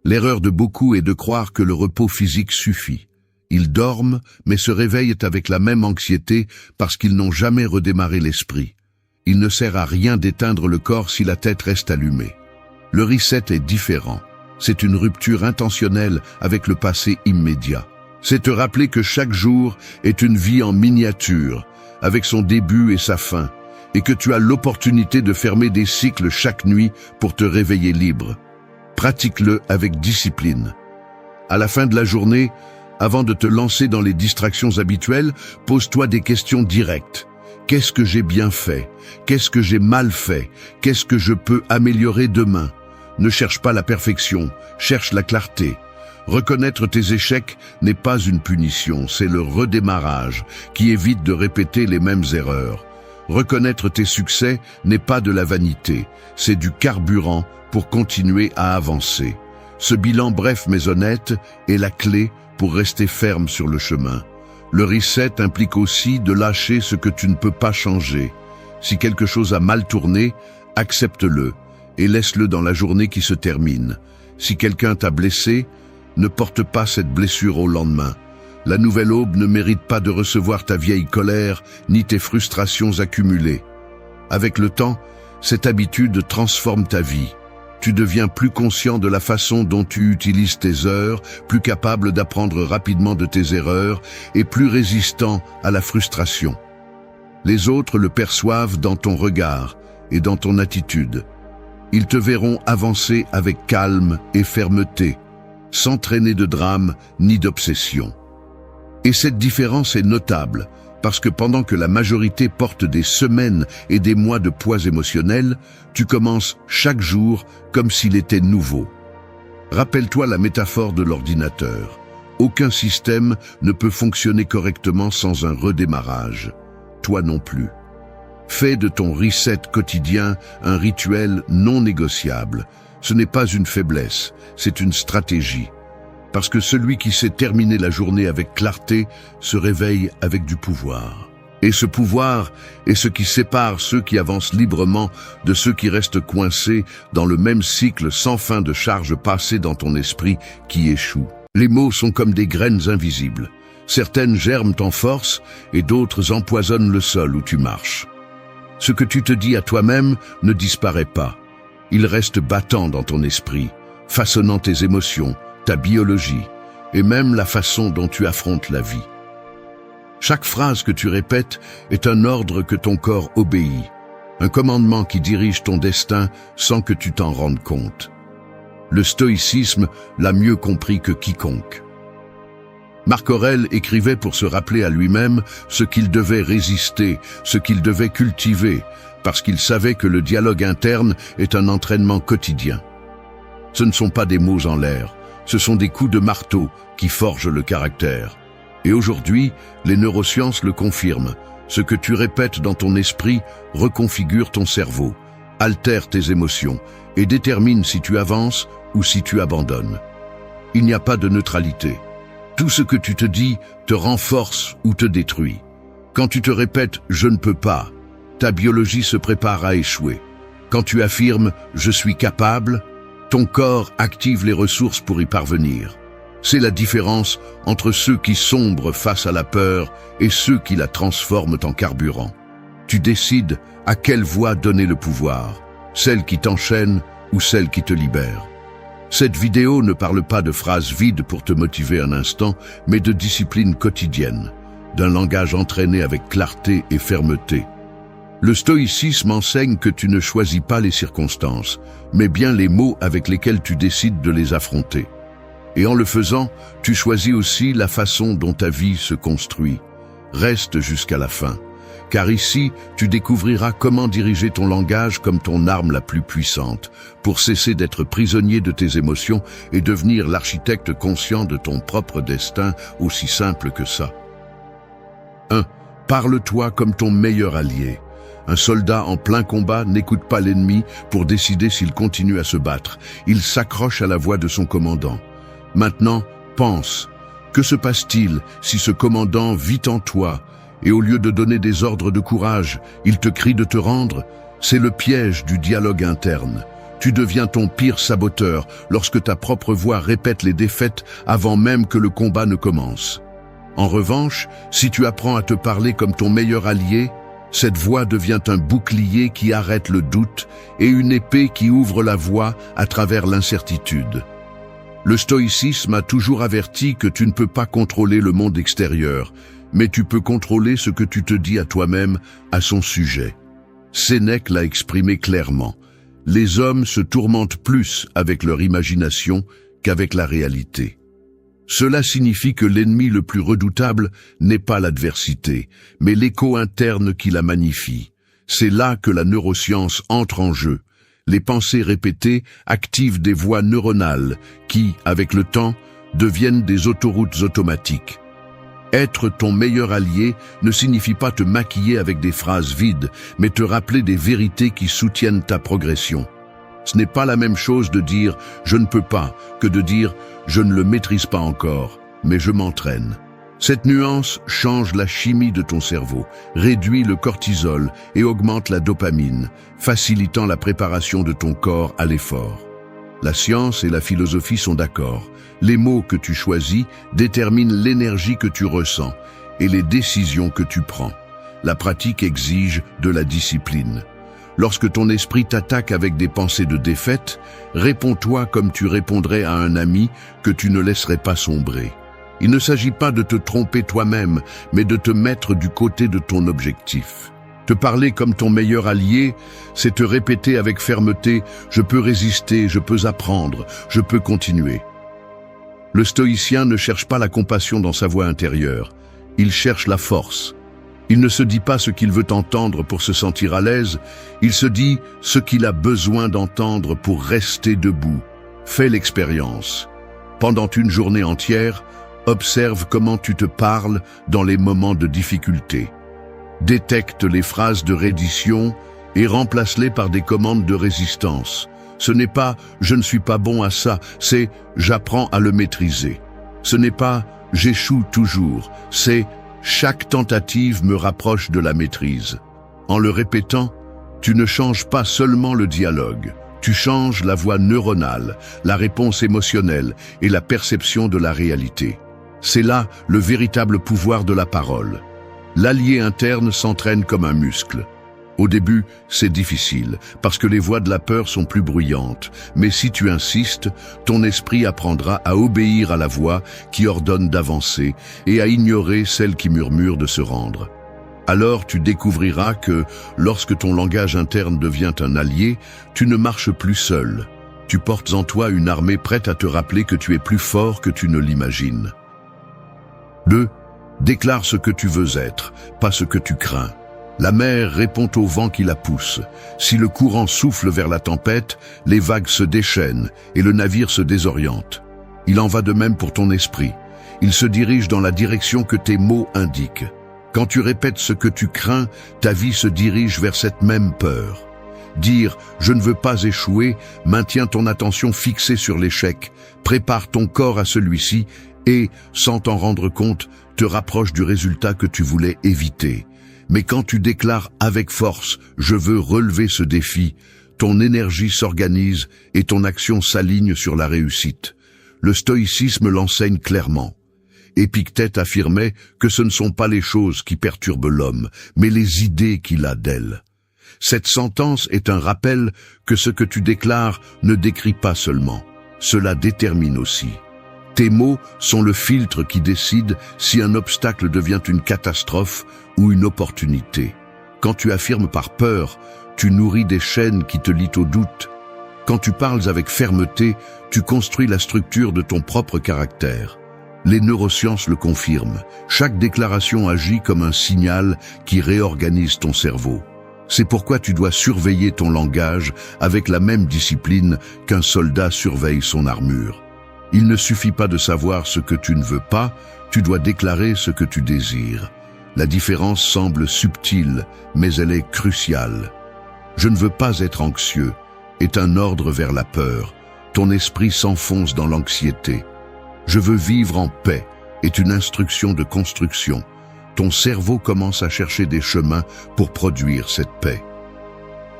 L'erreur de beaucoup est de croire que le repos physique suffit. Ils dorment, mais se réveillent avec la même anxiété parce qu'ils n'ont jamais redémarré l'esprit. Il ne sert à rien d'éteindre le corps si la tête reste allumée. Le reset est différent. C'est une rupture intentionnelle avec le passé immédiat. C'est te rappeler que chaque jour est une vie en miniature, avec son début et sa fin, et que tu as l'opportunité de fermer des cycles chaque nuit pour te réveiller libre. Pratique-le avec discipline. À la fin de la journée, avant de te lancer dans les distractions habituelles, pose-toi des questions directes. Qu'est-ce que j'ai bien fait? Qu'est-ce que j'ai mal fait? Qu'est-ce que je peux améliorer demain? Ne cherche pas la perfection, cherche la clarté. Reconnaître tes échecs n'est pas une punition, c'est le redémarrage qui évite de répéter les mêmes erreurs. Reconnaître tes succès n'est pas de la vanité, c'est du carburant pour continuer à avancer. Ce bilan bref mais honnête est la clé pour rester ferme sur le chemin. Le reset implique aussi de lâcher ce que tu ne peux pas changer. Si quelque chose a mal tourné, accepte-le et laisse-le dans la journée qui se termine. Si quelqu'un t'a blessé, ne porte pas cette blessure au lendemain. La nouvelle aube ne mérite pas de recevoir ta vieille colère ni tes frustrations accumulées. Avec le temps, cette habitude transforme ta vie. Tu deviens plus conscient de la façon dont tu utilises tes heures, plus capable d'apprendre rapidement de tes erreurs et plus résistant à la frustration. Les autres le perçoivent dans ton regard et dans ton attitude. Ils te verront avancer avec calme et fermeté, sans traîner de drame ni d'obsession. Et cette différence est notable, parce que pendant que la majorité porte des semaines et des mois de poids émotionnel, tu commences chaque jour comme s'il était nouveau. Rappelle-toi la métaphore de l'ordinateur. Aucun système ne peut fonctionner correctement sans un redémarrage. Toi non plus. Fais de ton reset quotidien un rituel non négociable. Ce n'est pas une faiblesse, c'est une stratégie. Parce que celui qui sait terminer la journée avec clarté se réveille avec du pouvoir. Et ce pouvoir est ce qui sépare ceux qui avancent librement de ceux qui restent coincés dans le même cycle sans fin de charges passées dans ton esprit qui échouent. Les mots sont comme des graines invisibles. Certaines germent en force et d'autres empoisonnent le sol où tu marches. Ce que tu te dis à toi-même ne disparaît pas. Il reste battant dans ton esprit, façonnant tes émotions, ta biologie et même la façon dont tu affrontes la vie. Chaque phrase que tu répètes est un ordre que ton corps obéit, un commandement qui dirige ton destin sans que tu t'en rendes compte. Le stoïcisme l'a mieux compris que quiconque. Marc Aurèle écrivait pour se rappeler à lui-même ce qu'il devait résister, ce qu'il devait cultiver, parce qu'il savait que le dialogue interne est un entraînement quotidien. Ce ne sont pas des mots en l'air, ce sont des coups de marteau qui forgent le caractère. Et aujourd'hui, les neurosciences le confirment. Ce que tu répètes dans ton esprit reconfigure ton cerveau, altère tes émotions et détermine si tu avances ou si tu abandonnes. Il n'y a pas de neutralité. Tout ce que tu te dis te renforce ou te détruit. Quand tu te répètes « je ne peux pas », ta biologie se prépare à échouer. Quand tu affirmes « je suis capable », ton corps active les ressources pour y parvenir. C'est la différence entre ceux qui sombrent face à la peur et ceux qui la transforment en carburant. Tu décides à quelle voie donner le pouvoir, celle qui t'enchaîne ou celle qui te libère. Cette vidéo ne parle pas de phrases vides pour te motiver un instant, mais de discipline quotidienne, d'un langage entraîné avec clarté et fermeté. Le stoïcisme enseigne que tu ne choisis pas les circonstances, mais bien les mots avec lesquels tu décides de les affronter. Et en le faisant, tu choisis aussi la façon dont ta vie se construit. Reste jusqu'à la fin, car ici, tu découvriras comment diriger ton langage comme ton arme la plus puissante, pour cesser d'être prisonnier de tes émotions et devenir l'architecte conscient de ton propre destin, aussi simple que ça. 1. Parle-toi comme ton meilleur allié. Un soldat en plein combat n'écoute pas l'ennemi pour décider s'il continue à se battre. Il s'accroche à la voix de son commandant. Maintenant, pense. Que se passe-t-il si ce commandant vit en toi et au lieu de donner des ordres de courage, il te crie de te rendre? C'est le piège du dialogue interne. Tu deviens ton pire saboteur lorsque ta propre voix répète les défaites avant même que le combat ne commence. En revanche, si tu apprends à te parler comme ton meilleur allié, cette voix devient un bouclier qui arrête le doute et une épée qui ouvre la voie à travers l'incertitude. Le stoïcisme a toujours averti que tu ne peux pas contrôler le monde extérieur, mais tu peux contrôler ce que tu te dis à toi-même à son sujet. Sénèque l'a exprimé clairement. Les hommes se tourmentent plus avec leur imagination qu'avec la réalité. Cela signifie que l'ennemi le plus redoutable n'est pas l'adversité, mais l'écho interne qui la magnifie. C'est là que la neuroscience entre en jeu. Les pensées répétées activent des voies neuronales qui, avec le temps, deviennent des autoroutes automatiques. Être ton meilleur allié ne signifie pas te maquiller avec des phrases vides, mais te rappeler des vérités qui soutiennent ta progression. Ce n'est pas la même chose de dire « je ne peux pas » que de dire « je ne le maîtrise pas encore, mais je m'entraîne ». Cette nuance change la chimie de ton cerveau, réduit le cortisol et augmente la dopamine, facilitant la préparation de ton corps à l'effort. La science et la philosophie sont d'accord. Les mots que tu choisis déterminent l'énergie que tu ressens et les décisions que tu prends. La pratique exige de la discipline. Lorsque ton esprit t'attaque avec des pensées de défaite, réponds-toi comme tu répondrais à un ami que tu ne laisserais pas sombrer. Il ne s'agit pas de te tromper toi-même, mais de te mettre du côté de ton objectif. Te parler comme ton meilleur allié, c'est te répéter avec fermeté « je peux résister, je peux apprendre, je peux continuer ». Le stoïcien ne cherche pas la compassion dans sa voix intérieure, il cherche la force. Il ne se dit pas ce qu'il veut entendre pour se sentir à l'aise, il se dit ce qu'il a besoin d'entendre pour rester debout. Fais l'expérience. Pendant une journée entière, observe comment tu te parles dans les moments de difficulté. Détecte les phrases de reddition et remplace-les par des commandes de résistance. Ce n'est pas « je ne suis pas bon à ça », c'est « j'apprends à le maîtriser ». Ce n'est pas « j'échoue toujours », c'est « chaque tentative me rapproche de la maîtrise ». En le répétant, tu ne changes pas seulement le dialogue, tu changes la voie neuronale, la réponse émotionnelle et la perception de la réalité. C'est là le véritable pouvoir de la parole. L'allié interne s'entraîne comme un muscle. Au début, c'est difficile, parce que les voix de la peur sont plus bruyantes. Mais si tu insistes, ton esprit apprendra à obéir à la voix qui ordonne d'avancer et à ignorer celle qui murmure de se rendre. Alors tu découvriras que, lorsque ton langage interne devient un allié, tu ne marches plus seul. Tu portes en toi une armée prête à te rappeler que tu es plus fort que tu ne l'imagines. 2. Déclare ce que tu veux être, pas ce que tu crains. La mer répond au vent qui la pousse. Si le courant souffle vers la tempête, les vagues se déchaînent et le navire se désoriente. Il en va de même pour ton esprit. Il se dirige dans la direction que tes mots indiquent. Quand tu répètes ce que tu crains, ta vie se dirige vers cette même peur. Dire « je ne veux pas échouer » maintient ton attention fixée sur l'échec, prépare ton corps à celui-ci et, sans t'en rendre compte, te rapproche du résultat que tu voulais éviter. Mais quand tu déclares avec force « je veux relever ce défi », ton énergie s'organise et ton action s'aligne sur la réussite. Le stoïcisme l'enseigne clairement. Épictète affirmait que ce ne sont pas les choses qui perturbent l'homme, mais les idées qu'il a d'elles. Cette sentence est un rappel que ce que tu déclares ne décrit pas seulement, cela détermine aussi. Tes mots sont le filtre qui décide si un obstacle devient une catastrophe ou une opportunité. Quand tu affirmes par peur, tu nourris des chaînes qui te lient au doute. Quand tu parles avec fermeté, tu construis la structure de ton propre caractère. Les neurosciences le confirment. Chaque déclaration agit comme un signal qui réorganise ton cerveau. C'est pourquoi tu dois surveiller ton langage avec la même discipline qu'un soldat surveille son armure. Il ne suffit pas de savoir ce que tu ne veux pas, tu dois déclarer ce que tu désires. La différence semble subtile, mais elle est cruciale. Je ne veux pas être anxieux est un ordre vers la peur. Ton esprit s'enfonce dans l'anxiété. Je veux vivre en paix est une instruction de construction. Ton cerveau commence à chercher des chemins pour produire cette paix.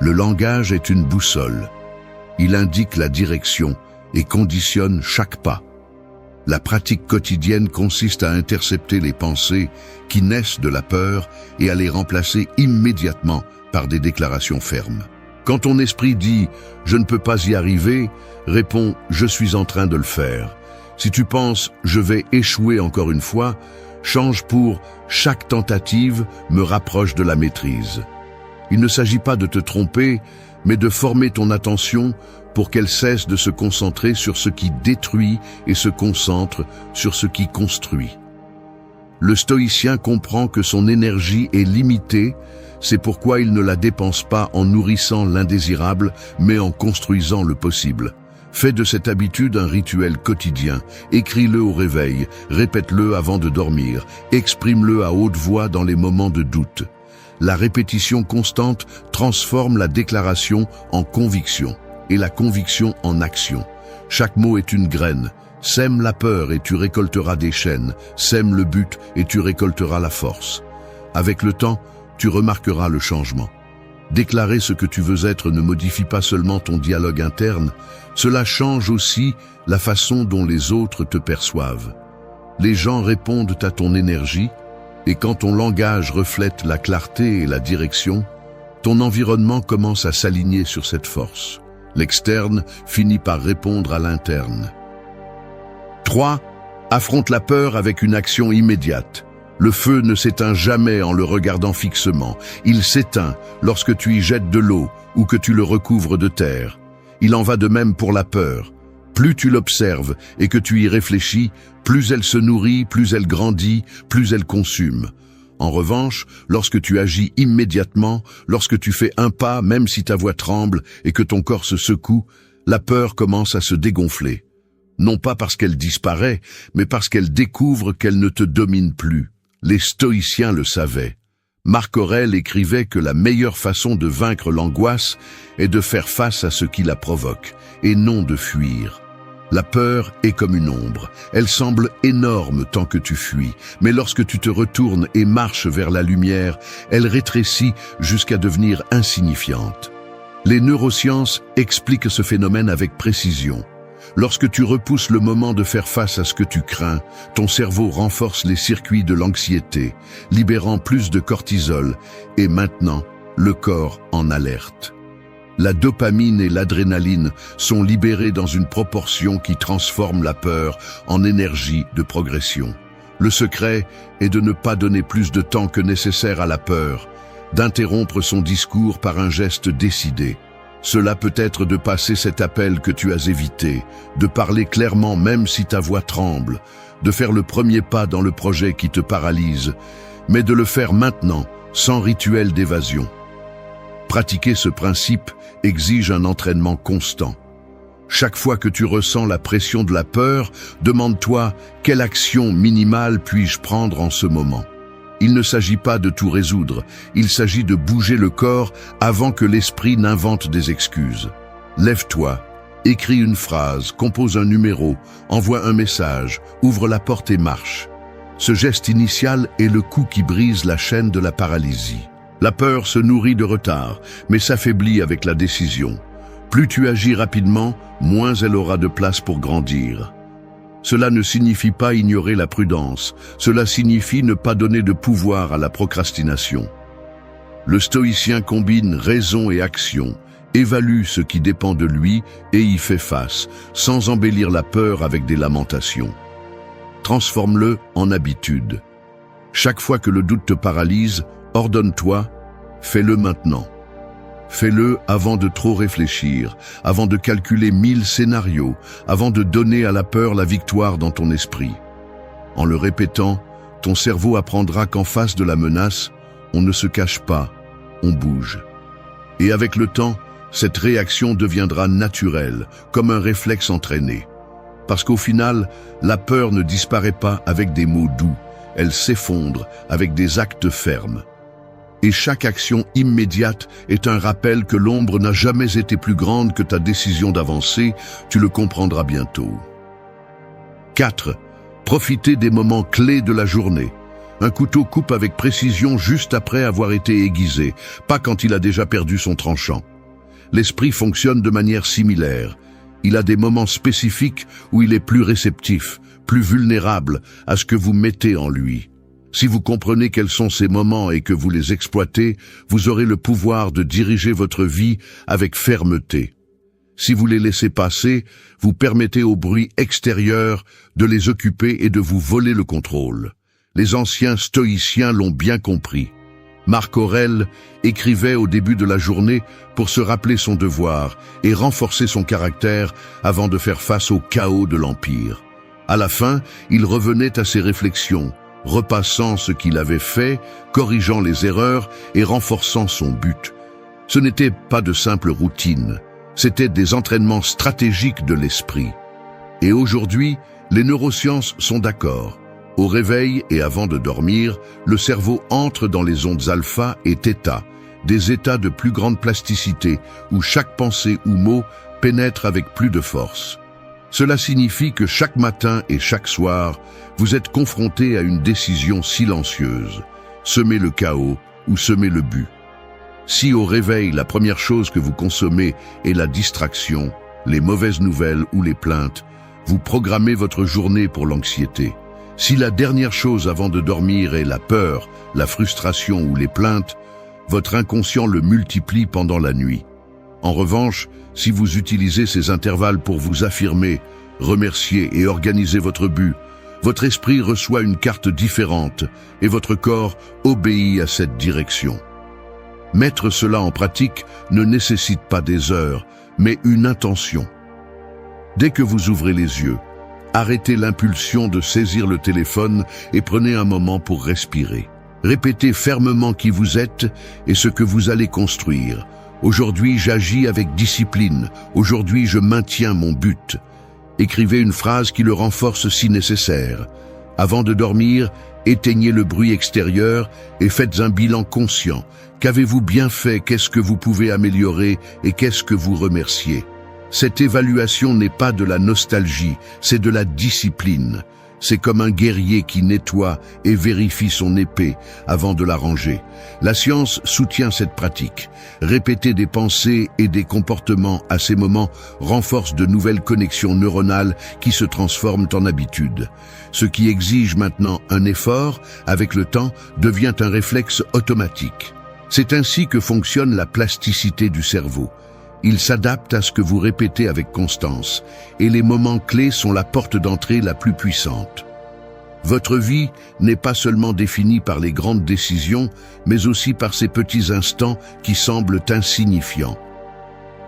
Le langage est une boussole. Il indique la direction et conditionne chaque pas. La pratique quotidienne consiste à intercepter les pensées qui naissent de la peur et à les remplacer immédiatement par des déclarations fermes. Quand ton esprit dit « je ne peux pas y arriver », réponds « je suis en train de le faire ». Si tu penses « je vais échouer encore une fois », change pour « chaque tentative me rapproche de la maîtrise ». Il ne s'agit pas de te tromper, mais de former ton attention pour qu'elle cesse de se concentrer sur ce qui détruit et se concentre sur ce qui construit. Le stoïcien comprend que son énergie est limitée, c'est pourquoi il ne la dépense pas en nourrissant l'indésirable, mais en construisant le possible. Fais de cette habitude un rituel quotidien, écris-le au réveil, répète-le avant de dormir, exprime-le à haute voix dans les moments de doute. La répétition constante transforme la déclaration en conviction et la conviction en action. Chaque mot est une graine. Sème la peur et tu récolteras des chaînes. Sème le but et tu récolteras la force. Avec le temps, tu remarqueras le changement. Déclarer ce que tu veux être ne modifie pas seulement ton dialogue interne, cela change aussi la façon dont les autres te perçoivent. Les gens répondent à ton énergie, et quand ton langage reflète la clarté et la direction, ton environnement commence à s'aligner sur cette force. L'externe finit par répondre à l'interne. 3. Affronte la peur avec une action immédiate. Le feu ne s'éteint jamais en le regardant fixement. Il s'éteint lorsque tu y jettes de l'eau ou que tu le recouvres de terre. Il en va de même pour la peur. Plus tu l'observes et que tu y réfléchis, plus elle se nourrit, plus elle grandit, plus elle consume. En revanche, lorsque tu agis immédiatement, lorsque tu fais un pas, même si ta voix tremble et que ton corps se secoue, la peur commence à se dégonfler. Non pas parce qu'elle disparaît, mais parce qu'elle découvre qu'elle ne te domine plus. Les stoïciens le savaient. Marc Aurèle écrivait que la meilleure façon de vaincre l'angoisse est de faire face à ce qui la provoque, et non de fuir. La peur est comme une ombre. Elle semble énorme tant que tu fuis, mais lorsque tu te retournes et marches vers la lumière, elle rétrécit jusqu'à devenir insignifiante. Les neurosciences expliquent ce phénomène avec précision. Lorsque tu repousses le moment de faire face à ce que tu crains, ton cerveau renforce les circuits de l'anxiété, libérant plus de cortisol, et maintenant, le corps en alerte. La dopamine et l'adrénaline sont libérées dans une proportion qui transforme la peur en énergie de progression. Le secret est de ne pas donner plus de temps que nécessaire à la peur, d'interrompre son discours par un geste décidé. Cela peut être de passer cet appel que tu as évité, de parler clairement même si ta voix tremble, de faire le premier pas dans le projet qui te paralyse, mais de le faire maintenant, sans rituel d'évasion. Pratiquer ce principe exige un entraînement constant. Chaque fois que tu ressens la pression de la peur, demande-toi quelle action minimale puis-je prendre en ce moment. Il ne s'agit pas de tout résoudre, il s'agit de bouger le corps avant que l'esprit n'invente des excuses. Lève-toi, écris une phrase, compose un numéro, envoie un message, ouvre la porte et marche. Ce geste initial est le coup qui brise la chaîne de la paralysie. La peur se nourrit de retard, mais s'affaiblit avec la décision. Plus tu agis rapidement, moins elle aura de place pour grandir. Cela ne signifie pas ignorer la prudence, cela signifie ne pas donner de pouvoir à la procrastination. Le stoïcien combine raison et action, évalue ce qui dépend de lui et y fait face, sans embellir la peur avec des lamentations. Transforme-le en habitude. Chaque fois que le doute te paralyse, ordonne-toi Fais-le maintenant. Fais-le avant de trop réfléchir, avant de calculer 1000 scénarios, avant de donner à la peur la victoire dans ton esprit. En le répétant, ton cerveau apprendra qu'en face de la menace, on ne se cache pas, on bouge. Et avec le temps, cette réaction deviendra naturelle, comme un réflexe entraîné. Parce qu'au final, la peur ne disparaît pas avec des mots doux, elle s'effondre avec des actes fermes. Et chaque action immédiate est un rappel que l'ombre n'a jamais été plus grande que ta décision d'avancer, tu le comprendras bientôt. 4. Profitez des moments clés de la journée. Un couteau coupe avec précision juste après avoir été aiguisé, pas quand il a déjà perdu son tranchant. L'esprit fonctionne de manière similaire. Il a des moments spécifiques où il est plus réceptif, plus vulnérable à ce que vous mettez en lui. Si vous comprenez quels sont ces moments et que vous les exploitez, vous aurez le pouvoir de diriger votre vie avec fermeté. Si vous les laissez passer, vous permettez au bruit extérieur de les occuper et de vous voler le contrôle. Les anciens stoïciens l'ont bien compris. Marc Aurèle écrivait au début de la journée pour se rappeler son devoir et renforcer son caractère avant de faire face au chaos de l'Empire. À la fin, il revenait à ses réflexions, repassant ce qu'il avait fait, corrigeant les erreurs et renforçant son but. Ce n'était pas de simples routines, c'était des entraînements stratégiques de l'esprit. Et aujourd'hui, les neurosciences sont d'accord. Au réveil et avant de dormir, le cerveau entre dans les ondes alpha et θ, des états de plus grande plasticité où chaque pensée ou mot pénètre avec plus de force. Cela signifie que chaque matin et chaque soir, vous êtes confronté à une décision silencieuse, semer le chaos ou semer le but. Si au réveil, la première chose que vous consommez est la distraction, les mauvaises nouvelles ou les plaintes, vous programmez votre journée pour l'anxiété. Si la dernière chose avant de dormir est la peur, la frustration ou les plaintes, votre inconscient le multiplie pendant la nuit. En revanche, si vous utilisez ces intervalles pour vous affirmer, remercier et organiser votre but, votre esprit reçoit une carte différente et votre corps obéit à cette direction. Mettre cela en pratique ne nécessite pas des heures, mais une intention. Dès que vous ouvrez les yeux, arrêtez l'impulsion de saisir le téléphone et prenez un moment pour respirer. Répétez fermement qui vous êtes et ce que vous allez construire. Aujourd'hui, j'agis avec discipline. Aujourd'hui, je maintiens mon but. Écrivez une phrase qui le renforce si nécessaire. Avant de dormir, éteignez le bruit extérieur et faites un bilan conscient. Qu'avez-vous bien fait? Qu'est-ce que vous pouvez améliorer? Et qu'est-ce que vous remerciez? Cette évaluation n'est pas de la nostalgie, c'est de la discipline. C'est comme un guerrier qui nettoie et vérifie son épée avant de la ranger. La science soutient cette pratique. Répéter des pensées et des comportements à ces moments renforce de nouvelles connexions neuronales qui se transforment en habitudes. Ce qui exige maintenant un effort, avec le temps, devient un réflexe automatique. C'est ainsi que fonctionne la plasticité du cerveau. Il s'adapte à ce que vous répétez avec constance, et les moments clés sont la porte d'entrée la plus puissante. Votre vie n'est pas seulement définie par les grandes décisions, mais aussi par ces petits instants qui semblent insignifiants.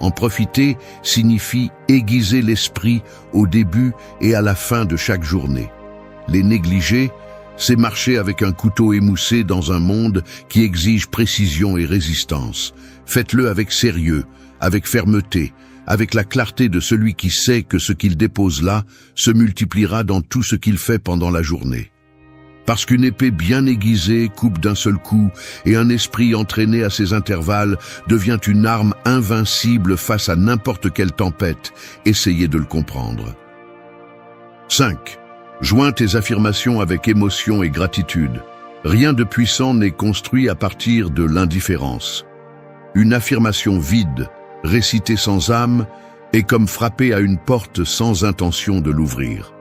En profiter signifie aiguiser l'esprit au début et à la fin de chaque journée. Les négliger, c'est marcher avec un couteau émoussé dans un monde qui exige précision et résistance. Faites-le avec sérieux, avec fermeté, avec la clarté de celui qui sait que ce qu'il dépose là se multipliera dans tout ce qu'il fait pendant la journée. Parce qu'une épée bien aiguisée coupe d'un seul coup et un esprit entraîné à ses intervalles devient une arme invincible face à n'importe quelle tempête. Essayez de le comprendre. 5. Joins tes affirmations avec émotion et gratitude. Rien de puissant n'est construit à partir de l'indifférence. Une affirmation vide, récitée sans âme, est comme frapper à une porte sans intention de l'ouvrir.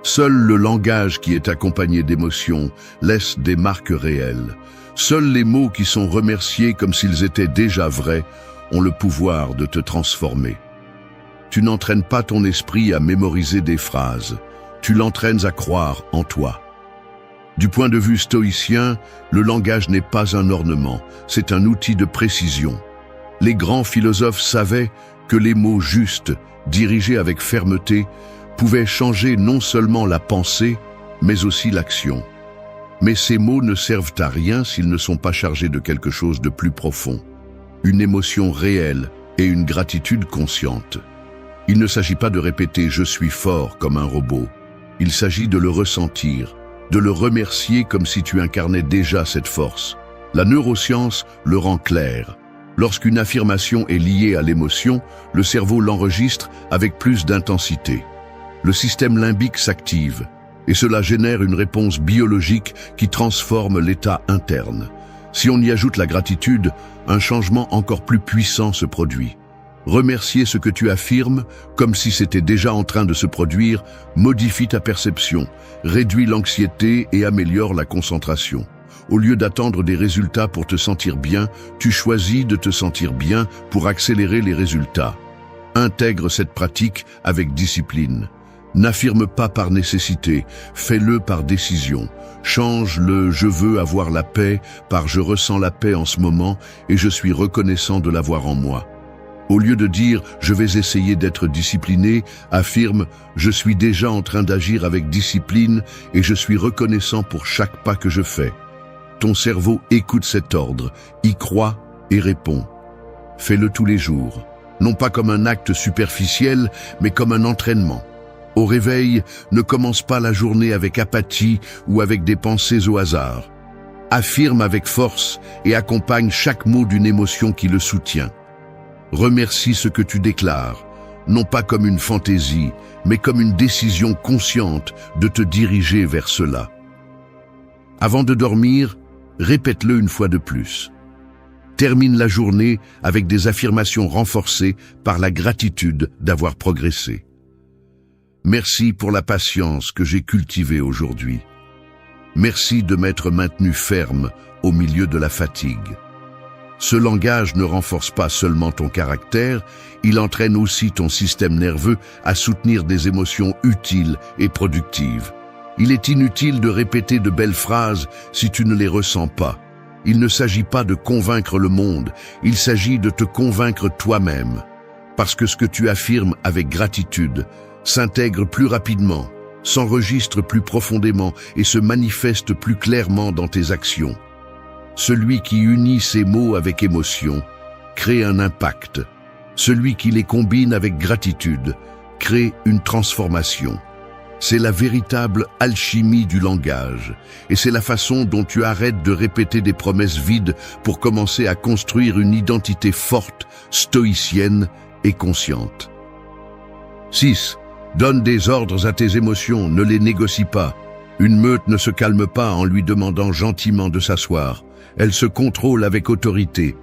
Seul le langage qui est accompagné d'émotions laisse des marques réelles. Seuls les mots qui sont remerciés comme s'ils étaient déjà vrais ont le pouvoir de te transformer. Tu n'entraînes pas ton esprit à mémoriser des phrases, tu l'entraînes à croire en toi. Du point de vue stoïcien, le langage n'est pas un ornement, c'est un outil de précision. Les grands philosophes savaient que les mots justes, dirigés avec fermeté, pouvaient changer non seulement la pensée, mais aussi l'action. Mais ces mots ne servent à rien s'ils ne sont pas chargés de quelque chose de plus profond, une émotion réelle et une gratitude consciente. Il ne s'agit pas de répéter « je suis fort » comme un robot. Il s'agit de le ressentir, de le remercier comme si tu incarnais déjà cette force. La neuroscience le rend clair. Lorsqu'une affirmation est liée à l'émotion, le cerveau l'enregistre avec plus d'intensité. Le système limbique s'active, et cela génère une réponse biologique qui transforme l'état interne. Si on y ajoute la gratitude, un changement encore plus puissant se produit. Remercier ce que tu affirmes, comme si c'était déjà en train de se produire, modifie ta perception, réduit l'anxiété et améliore la concentration. Au lieu d'attendre des résultats pour te sentir bien, tu choisis de te sentir bien pour accélérer les résultats. Intègre cette pratique avec discipline. N'affirme pas par nécessité, fais-le par décision. Change le « je veux avoir la paix » par « je ressens la paix en ce moment et je suis reconnaissant de l'avoir en moi ». Au lieu de dire « je vais essayer d'être discipliné », affirme « je suis déjà en train d'agir avec discipline et je suis reconnaissant pour chaque pas que je fais ». Ton cerveau écoute cet ordre, y croit et répond. Fais-le tous les jours, non pas comme un acte superficiel, mais comme un entraînement. Au réveil, ne commence pas la journée avec apathie ou avec des pensées au hasard. Affirme avec force et accompagne chaque mot d'une émotion qui le soutient. Remercie ce que tu déclares, non pas comme une fantaisie, mais comme une décision consciente de te diriger vers cela. Avant de dormir, répète-le une fois de plus. Termine la journée avec des affirmations renforcées par la gratitude d'avoir progressé. Merci pour la patience que j'ai cultivée aujourd'hui. Merci de m'être maintenu ferme au milieu de la fatigue. Ce langage ne renforce pas seulement ton caractère, il entraîne aussi ton système nerveux à soutenir des émotions utiles et productives. Il est inutile de répéter de belles phrases si tu ne les ressens pas. Il ne s'agit pas de convaincre le monde, il s'agit de te convaincre toi-même. Parce que ce que tu affirmes avec gratitude s'intègre plus rapidement, s'enregistre plus profondément et se manifeste plus clairement dans tes actions. Celui qui unit ces mots avec émotion crée un impact. Celui qui les combine avec gratitude crée une transformation. C'est la véritable alchimie du langage, et c'est la façon dont tu arrêtes de répéter des promesses vides pour commencer à construire une identité forte, stoïcienne et consciente. 6. Donne des ordres à tes émotions, ne les négocie pas. Une meute ne se calme pas en lui demandant gentiment de s'asseoir. Elle se contrôle avec autorité.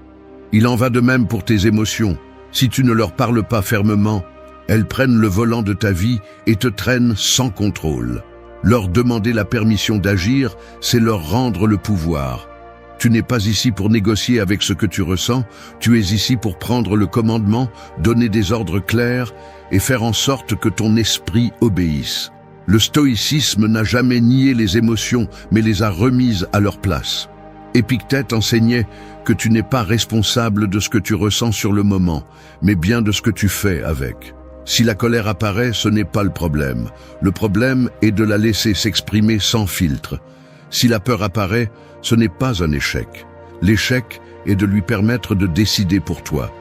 Il en va de même pour tes émotions. Si tu ne leur parles pas fermement, elles prennent le volant de ta vie et te traînent sans contrôle. Leur demander la permission d'agir, c'est leur rendre le pouvoir. Tu n'es pas ici pour négocier avec ce que tu ressens, tu es ici pour prendre le commandement, donner des ordres clairs et faire en sorte que ton esprit obéisse. Le stoïcisme n'a jamais nié les émotions, mais les a remises à leur place. Épictète enseignait que tu n'es pas responsable de ce que tu ressens sur le moment, mais bien de ce que tu fais avec. Si la colère apparaît, ce n'est pas le problème. Le problème est de la laisser s'exprimer sans filtre. Si la peur apparaît, ce n'est pas un échec. L'échec est de lui permettre de décider pour toi.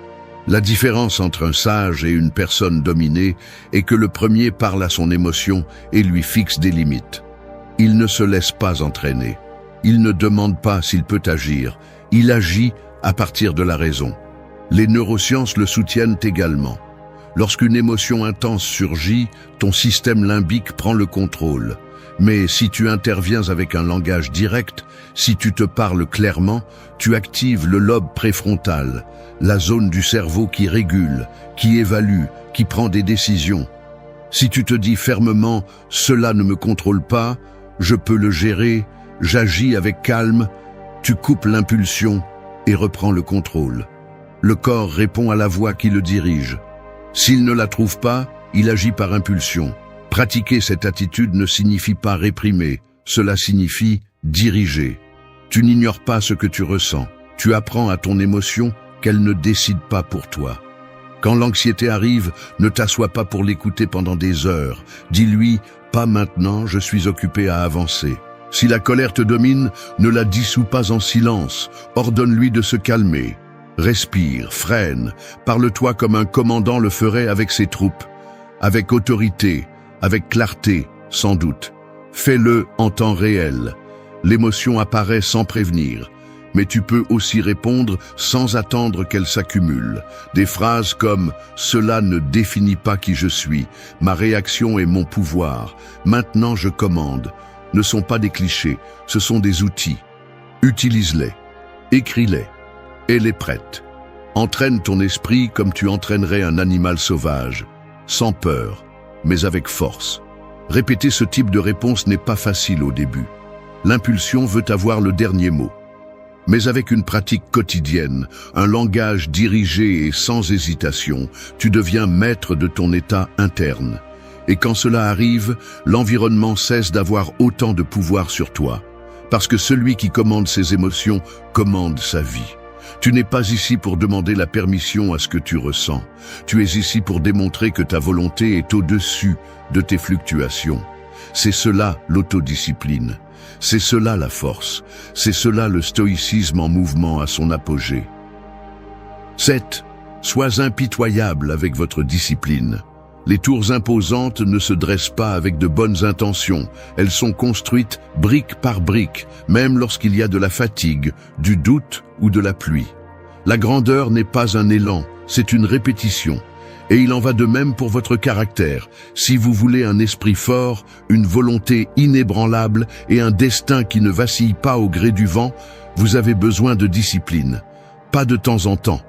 La différence entre un sage et une personne dominée est que le premier parle à son émotion et lui fixe des limites. Il ne se laisse pas entraîner. Il ne demande pas s'il peut agir. Il agit à partir de la raison. Les neurosciences le soutiennent également. Lorsqu'une émotion intense surgit, ton système limbique prend le contrôle. Mais si tu interviens avec un langage direct, si tu te parles clairement, tu actives le lobe préfrontal, la zone du cerveau qui régule, qui évalue, qui prend des décisions. Si tu te dis fermement « cela ne me contrôle pas, je peux le gérer, j'agis avec calme », tu coupes l'impulsion et reprends le contrôle. Le corps répond à la voix qui le dirige. S'il ne la trouve pas, il agit par impulsion. Pratiquer cette attitude ne signifie pas réprimer, Cela signifie diriger. Tu n'ignores pas ce que tu ressens. Tu apprends à ton émotion qu'elle ne décide pas pour toi. Quand l'anxiété arrive, ne t'assois pas pour l'écouter pendant des heures. Dis-lui, pas maintenant, je suis occupé à avancer. Si la colère te domine, ne la dissous pas en silence. Ordonne-lui de se calmer. Respire, freine, parle-toi comme un commandant le ferait avec ses troupes. Avec autorité, avec clarté, sans doute. Fais-le en temps réel. L'émotion apparaît sans prévenir. Mais tu peux aussi répondre sans attendre qu'elle s'accumule. Des phrases comme « Cela ne définit pas qui je suis. Ma réaction est mon pouvoir. Maintenant je commande » ne sont pas des clichés, ce sont des outils. Utilise-les. Écris-les. Aie-les prêtes. Entraîne ton esprit comme tu entraînerais un animal sauvage. Sans peur, mais avec force. Répéter ce type de réponse n'est pas facile au début. L'impulsion veut avoir le dernier mot. Mais avec une pratique quotidienne, un langage dirigé et sans hésitation, tu deviens maître de ton état interne. Et quand cela arrive, l'environnement cesse d'avoir autant de pouvoir sur toi. Parce que celui qui commande ses émotions commande sa vie. Tu n'es pas ici pour demander la permission à ce que tu ressens. Tu es ici pour démontrer que ta volonté est au-dessus de tes fluctuations. C'est cela l'autodiscipline. C'est cela la force. C'est cela le stoïcisme en mouvement à son apogée. 7. Sois impitoyable avec votre discipline. Les tours imposantes ne se dressent pas avec de bonnes intentions. Elles sont construites brique par brique, même lorsqu'il y a de la fatigue, du doute ou de la pluie. La grandeur n'est pas un élan, c'est une répétition. Et il en va de même pour votre caractère. Si vous voulez un esprit fort, une volonté inébranlable et un destin qui ne vacille pas au gré du vent, vous avez besoin de discipline. Pas de temps en temps,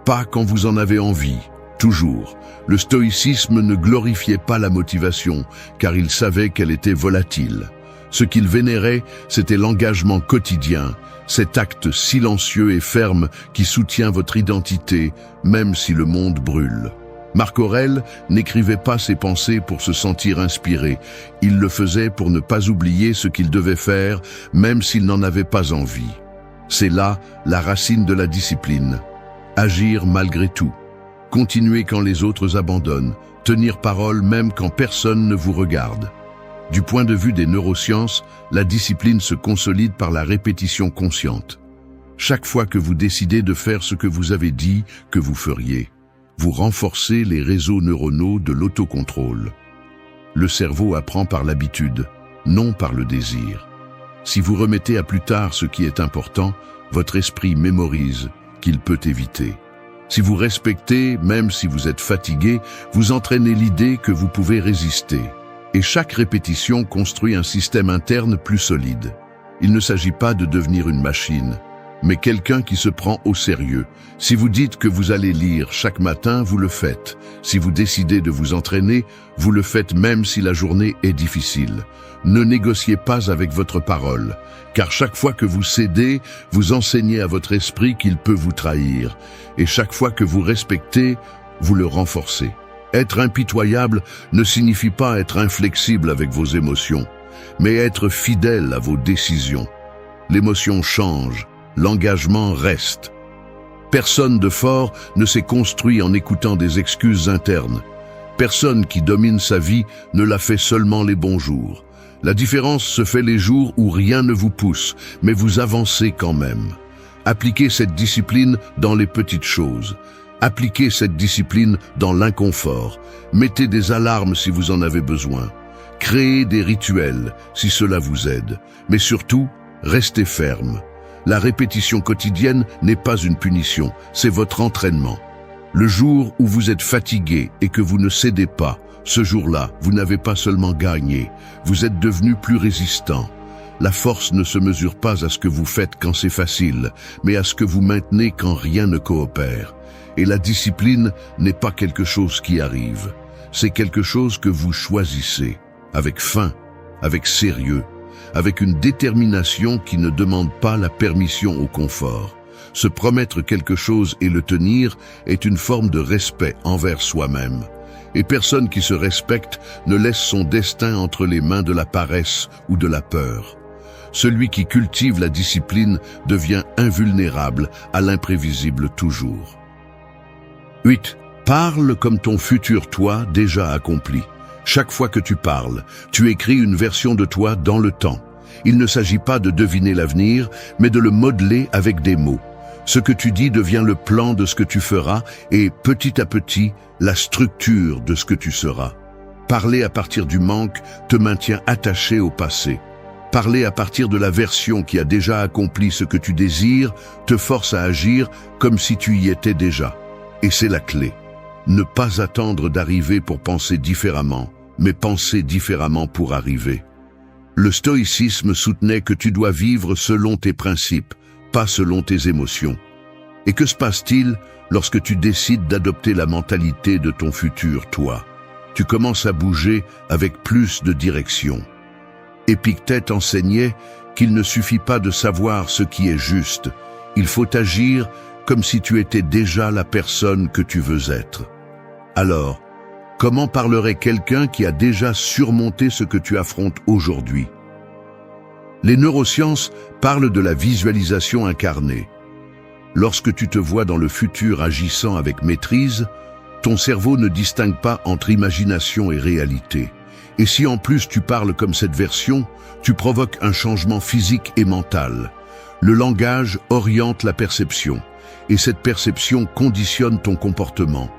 pas quand vous en avez envie, toujours. Le stoïcisme ne glorifiait pas la motivation, car il savait qu'elle était volatile. Ce qu'il vénérait, c'était l'engagement quotidien, cet acte silencieux et ferme qui soutient votre identité, même si le monde brûle. Marc Aurèle n'écrivait pas ses pensées pour se sentir inspiré. Il le faisait pour ne pas oublier ce qu'il devait faire, même s'il n'en avait pas envie. C'est là la racine de la discipline. Agir malgré tout. Continuer quand les autres abandonnent. Tenir parole même quand personne ne vous regarde. Du point de vue des neurosciences, la discipline se consolide par la répétition consciente. Chaque fois que vous décidez de faire ce que vous avez dit que vous feriez, vous renforcez les réseaux neuronaux de l'autocontrôle. Le cerveau apprend par l'habitude, non par le désir. Si vous remettez à plus tard ce qui est important, votre esprit mémorise qu'il peut éviter. Si vous respectez, même si vous êtes fatigué, vous entraînez l'idée que vous pouvez résister. Et chaque répétition construit un système interne plus solide. Il ne s'agit pas de devenir une machine, mais quelqu'un qui se prend au sérieux. Si vous dites que vous allez lire chaque matin, vous le faites. Si vous décidez de vous entraîner, vous le faites même si la journée est difficile. Ne négociez pas avec votre parole, car chaque fois que vous cédez, vous enseignez à votre esprit qu'il peut vous trahir. Et chaque fois que vous respectez, vous le renforcez. Être impitoyable ne signifie pas être inflexible avec vos émotions, mais être fidèle à vos décisions. L'émotion change. L'engagement reste. Personne de fort ne s'est construit en écoutant des excuses internes. Personne qui domine sa vie ne la fait seulement les bons jours. La différence se fait les jours où rien ne vous pousse, mais vous avancez quand même. Appliquez cette discipline dans les petites choses. Appliquez cette discipline dans l'inconfort. Mettez des alarmes si vous en avez besoin. Créez des rituels si cela vous aide. Mais surtout, restez ferme. La répétition quotidienne n'est pas une punition, c'est votre entraînement. Le jour où vous êtes fatigué et que vous ne cédez pas, ce jour-là, vous n'avez pas seulement gagné, vous êtes devenu plus résistant. La force ne se mesure pas à ce que vous faites quand c'est facile, mais à ce que vous maintenez quand rien ne coopère. Et la discipline n'est pas quelque chose qui arrive, c'est quelque chose que vous choisissez, avec faim, avec sérieux, avec une détermination qui ne demande pas la permission au confort. Se promettre quelque chose et le tenir est une forme de respect envers soi-même. Et personne qui se respecte ne laisse son destin entre les mains de la paresse ou de la peur. Celui qui cultive la discipline devient invulnérable à l'imprévisible toujours. 8. Parle comme ton futur toi déjà accompli. Chaque fois que tu parles, tu écris une version de toi dans le temps. Il ne s'agit pas de deviner l'avenir, mais de le modeler avec des mots. Ce que tu dis devient le plan de ce que tu feras et, petit à petit, la structure de ce que tu seras. Parler à partir du manque te maintient attaché au passé. Parler à partir de la version qui a déjà accompli ce que tu désires te force à agir comme si tu y étais déjà. Et c'est la clé. Ne pas attendre d'arriver pour penser différemment, mais penser différemment pour arriver. Le stoïcisme soutenait que tu dois vivre selon tes principes, pas selon tes émotions. Et que se passe-t-il lorsque tu décides d'adopter la mentalité de ton futur toi? Tu commences à bouger avec plus de direction. Épictète enseignait qu'il ne suffit pas de savoir ce qui est juste, il faut agir comme si tu étais déjà la personne que tu veux être. Alors, comment parlerait quelqu'un qui a déjà surmonté ce que tu affrontes aujourd'hui? Les neurosciences parlent de la visualisation incarnée. Lorsque tu te vois dans le futur agissant avec maîtrise, ton cerveau ne distingue pas entre imagination et réalité. Et si en plus tu parles comme cette version, tu provoques un changement physique et mental. Le langage oriente la perception, et cette perception conditionne ton comportement.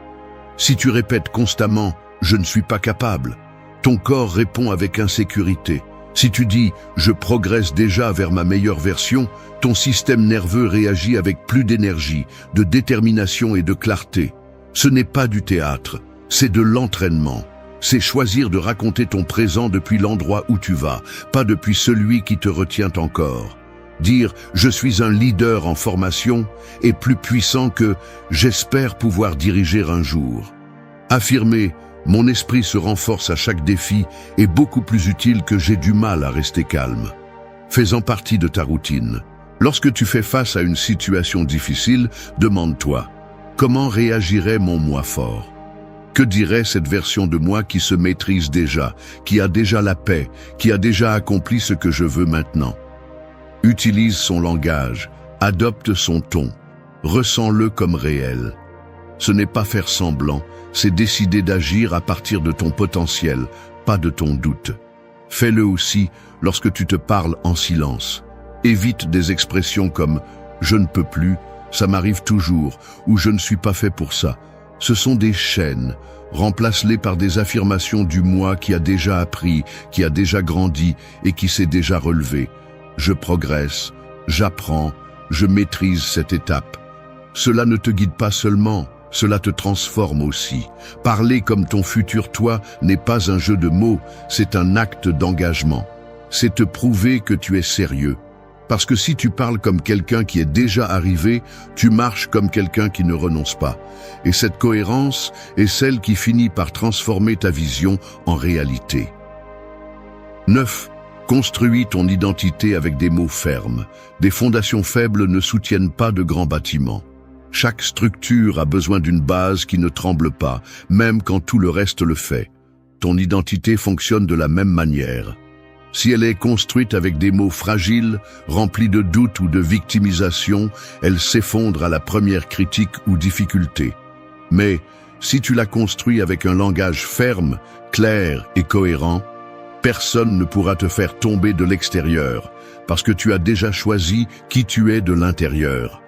Si tu répètes constamment « je ne suis pas capable », ton corps répond avec insécurité. Si tu dis « je progresse déjà vers ma meilleure version », ton système nerveux réagit avec plus d'énergie, de détermination et de clarté. Ce n'est pas du théâtre, c'est de l'entraînement. C'est choisir de raconter ton présent depuis l'endroit où tu vas, pas depuis celui qui te retient encore. Dire « je suis un leader en formation » est plus puissant que « j'espère pouvoir diriger un jour ». Affirmer « mon esprit se renforce à chaque défi » est beaucoup plus utile que « j'ai du mal à rester calme ». Faisant partie de ta routine. Lorsque tu fais face à une situation difficile, demande-toi « comment réagirait mon moi fort ?» Que dirait cette version de moi qui se maîtrise déjà, qui a déjà la paix, qui a déjà accompli ce que je veux maintenant? Utilise son langage, adopte son ton, ressens-le comme réel. Ce n'est pas faire semblant, c'est décider d'agir à partir de ton potentiel, pas de ton doute. Fais-le aussi lorsque tu te parles en silence. Évite des expressions comme « je ne peux plus »,« ça m'arrive toujours » ou « je ne suis pas fait pour ça ». Ce sont des chaînes. Remplace-les par des affirmations du moi qui a déjà appris, qui a déjà grandi et qui s'est déjà relevé. Je progresse, j'apprends, je maîtrise cette étape. Cela ne te guide pas seulement, cela te transforme aussi. Parler comme ton futur toi n'est pas un jeu de mots, c'est un acte d'engagement. C'est te prouver que tu es sérieux. Parce que si tu parles comme quelqu'un qui est déjà arrivé, tu marches comme quelqu'un qui ne renonce pas. Et cette cohérence est celle qui finit par transformer ta vision en réalité. 9. Construis ton identité avec des mots fermes. Des fondations faibles ne soutiennent pas de grands bâtiments. Chaque structure a besoin d'une base qui ne tremble pas, même quand tout le reste le fait. Ton identité fonctionne de la même manière. Si elle est construite avec des mots fragiles, remplis de doutes ou de victimisation, elle s'effondre à la première critique ou difficulté. Mais si tu la construis avec un langage ferme, clair et cohérent, personne ne pourra te faire tomber de l'extérieur, parce que tu as déjà choisi qui tu es de l'intérieur.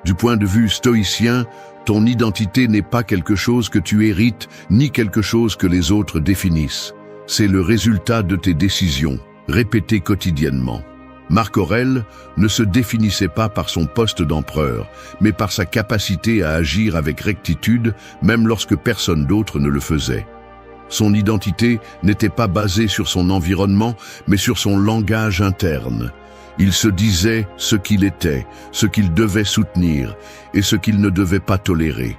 Du point de vue stoïcien, ton identité n'est pas quelque chose que tu hérites, ni quelque chose que les autres définissent. C'est le résultat de tes décisions, répétées quotidiennement. Marc Aurèle ne se définissait pas par son poste d'empereur, mais par sa capacité à agir avec rectitude, même lorsque personne d'autre ne le faisait. Son identité n'était pas basée sur son environnement, mais sur son langage interne. Il se disait ce qu'il était, ce qu'il devait soutenir et ce qu'il ne devait pas tolérer.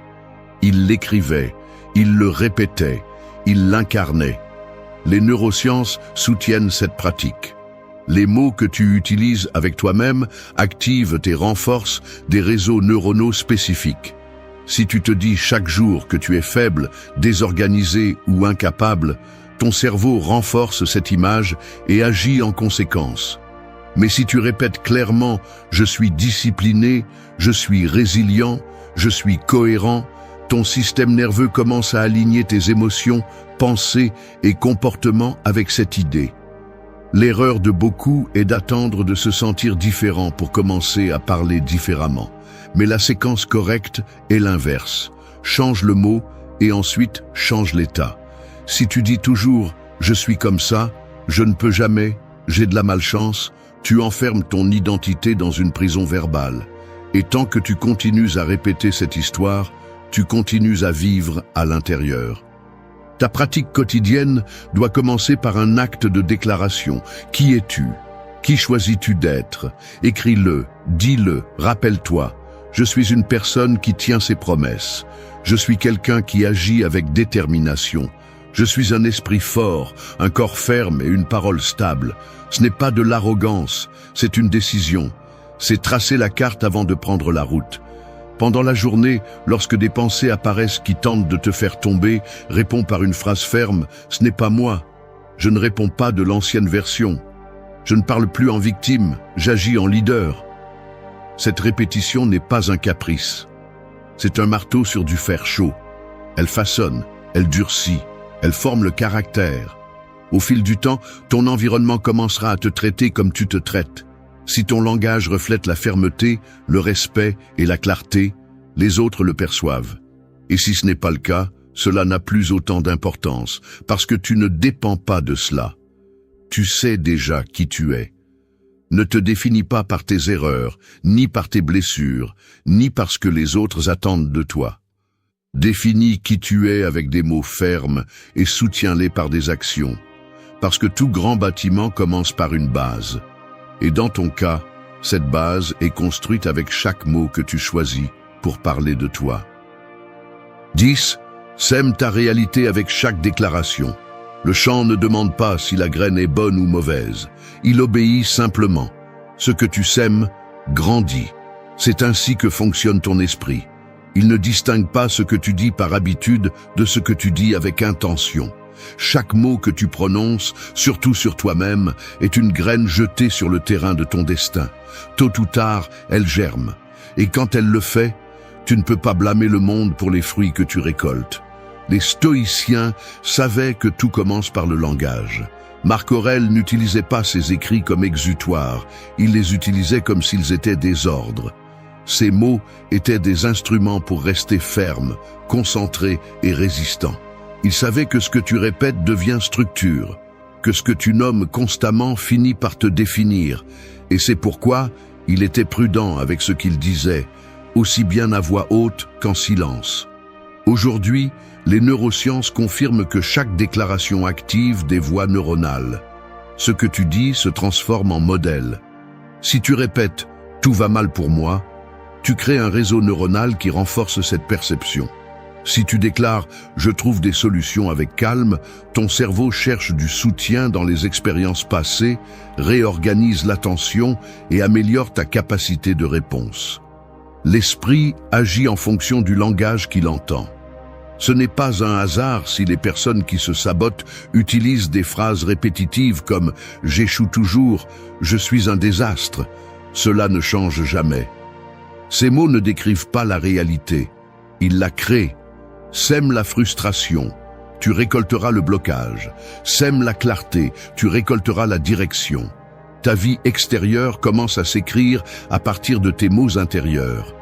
Il l'écrivait, il le répétait, il l'incarnait. Les neurosciences soutiennent cette pratique. Les mots que tu utilises avec toi-même activent et renforcent des réseaux neuronaux spécifiques. Si tu te dis chaque jour que tu es faible, désorganisé ou incapable, ton cerveau renforce cette image et agit en conséquence. Mais si tu répètes clairement « je suis discipliné, je suis résilient, je suis cohérent », ton système nerveux commence à aligner tes émotions, pensées et comportements avec cette idée. L'erreur de beaucoup est d'attendre de se sentir différent pour commencer à parler différemment. Mais la séquence correcte est l'inverse. Change le mot et ensuite change l'état. Si tu dis toujours « je suis comme ça, je ne peux jamais, j'ai de la malchance », tu enfermes ton identité dans une prison verbale. Et tant que tu continues à répéter cette histoire, tu continues à vivre à l'intérieur. Ta pratique quotidienne doit commencer par un acte de déclaration. Qui es-tu? Qui choisis-tu d'être? Écris-le, dis-le, rappelle-toi. Je suis une personne qui tient ses promesses. Je suis quelqu'un qui agit avec détermination. Je suis un esprit fort, un corps ferme et une parole stable. Ce n'est pas de l'arrogance, c'est une décision. C'est tracer la carte avant de prendre la route. Pendant la journée, lorsque des pensées apparaissent qui tentent de te faire tomber, réponds par une phrase ferme « Ce n'est pas moi ». Je ne réponds pas de l'ancienne version. Je ne parle plus en victime, j'agis en leader. Cette répétition n'est pas un caprice. C'est un marteau sur du fer chaud. Elle façonne, elle durcit, elle forme le caractère. Au fil du temps, ton environnement commencera à te traiter comme tu te traites. Si ton langage reflète la fermeté, le respect et la clarté, les autres le perçoivent. Et si ce n'est pas le cas, cela n'a plus autant d'importance, parce que tu ne dépends pas de cela. Tu sais déjà qui tu es. Ne te définis pas par tes erreurs, ni par tes blessures, ni par ce que les autres attendent de toi. Définis qui tu es avec des mots fermes et soutiens-les par des actions. Parce que tout grand bâtiment commence par une base. Et dans ton cas, cette base est construite avec chaque mot que tu choisis pour parler de toi. 10. Sème ta réalité avec chaque déclaration. Le champ ne demande pas si la graine est bonne ou mauvaise. Il obéit simplement. Ce que tu sèmes grandit. C'est ainsi que fonctionne ton esprit. Il ne distingue pas ce que tu dis par habitude de ce que tu dis avec intention. Chaque mot que tu prononces, surtout sur toi-même, est une graine jetée sur le terrain de ton destin. Tôt ou tard, elle germe. Et quand elle le fait, tu ne peux pas blâmer le monde pour les fruits que tu récoltes. Les stoïciens savaient que tout commence par le langage. Marc Aurèle n'utilisait pas ses écrits comme exutoires, il les utilisait comme s'ils étaient des ordres. Ces mots étaient des instruments pour rester ferme, concentré et résistant. Il savait que ce que tu répètes devient structure, que ce que tu nommes constamment finit par te définir, et c'est pourquoi il était prudent avec ce qu'il disait, aussi bien à voix haute qu'en silence. Aujourd'hui, les neurosciences confirment que chaque déclaration active des voies neuronales. Ce que tu dis se transforme en modèle. Si tu répètes « tout va mal pour moi », tu crées un réseau neuronal qui renforce cette perception. Si tu déclares « je trouve des solutions avec calme », ton cerveau cherche du soutien dans les expériences passées, réorganise l'attention et améliore ta capacité de réponse. L'esprit agit en fonction du langage qu'il entend. Ce n'est pas un hasard si les personnes qui se sabotent utilisent des phrases répétitives comme « j'échoue toujours »,« je suis un désastre ». Cela ne change jamais. Ces mots ne décrivent pas la réalité, ils la créent. Sème la frustration, tu récolteras le blocage. Sème la clarté, tu récolteras la direction. Ta vie extérieure commence à s'écrire à partir de tes mots intérieurs.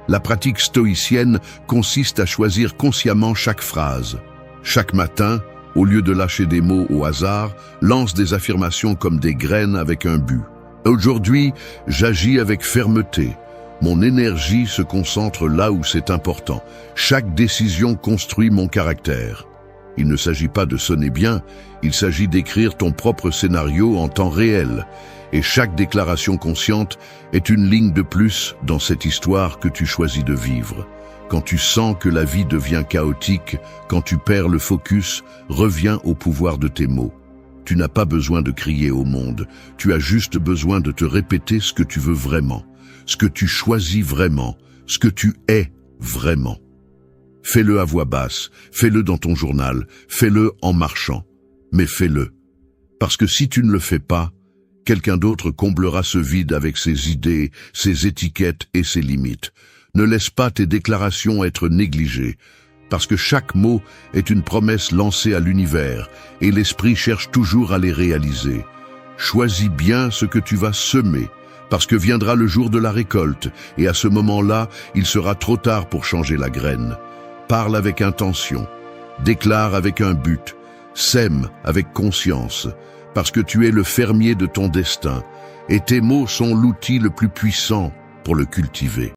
La pratique stoïcienne consiste à choisir consciemment chaque phrase. Chaque matin, au lieu de lâcher des mots au hasard, lance des affirmations comme des graines avec un but. Aujourd'hui, j'agis avec fermeté. Mon énergie se concentre là où c'est important. Chaque décision construit mon caractère. Il ne s'agit pas de sonner bien, il s'agit d'écrire ton propre scénario en temps réel. Et chaque déclaration consciente est une ligne de plus dans cette histoire que tu choisis de vivre. Quand tu sens que la vie devient chaotique, quand tu perds le focus, reviens au pouvoir de tes mots. Tu n'as pas besoin de crier au monde, tu as juste besoin de te répéter ce que tu veux vraiment. Ce que tu choisis vraiment, ce que tu es vraiment. Fais-le à voix basse, fais-le dans ton journal, fais-le en marchant. Mais fais-le. Parce que si tu ne le fais pas, quelqu'un d'autre comblera ce vide avec ses idées, ses étiquettes et ses limites. Ne laisse pas tes déclarations être négligées, parce que chaque mot est une promesse lancée à l'univers et l'esprit cherche toujours à les réaliser. Choisis bien ce que tu vas semer, parce que viendra le jour de la récolte, et à ce moment-là, il sera trop tard pour changer la graine. Parle avec intention, déclare avec un but, sème avec conscience, parce que tu es le fermier de ton destin, et tes mots sont l'outil le plus puissant pour le cultiver.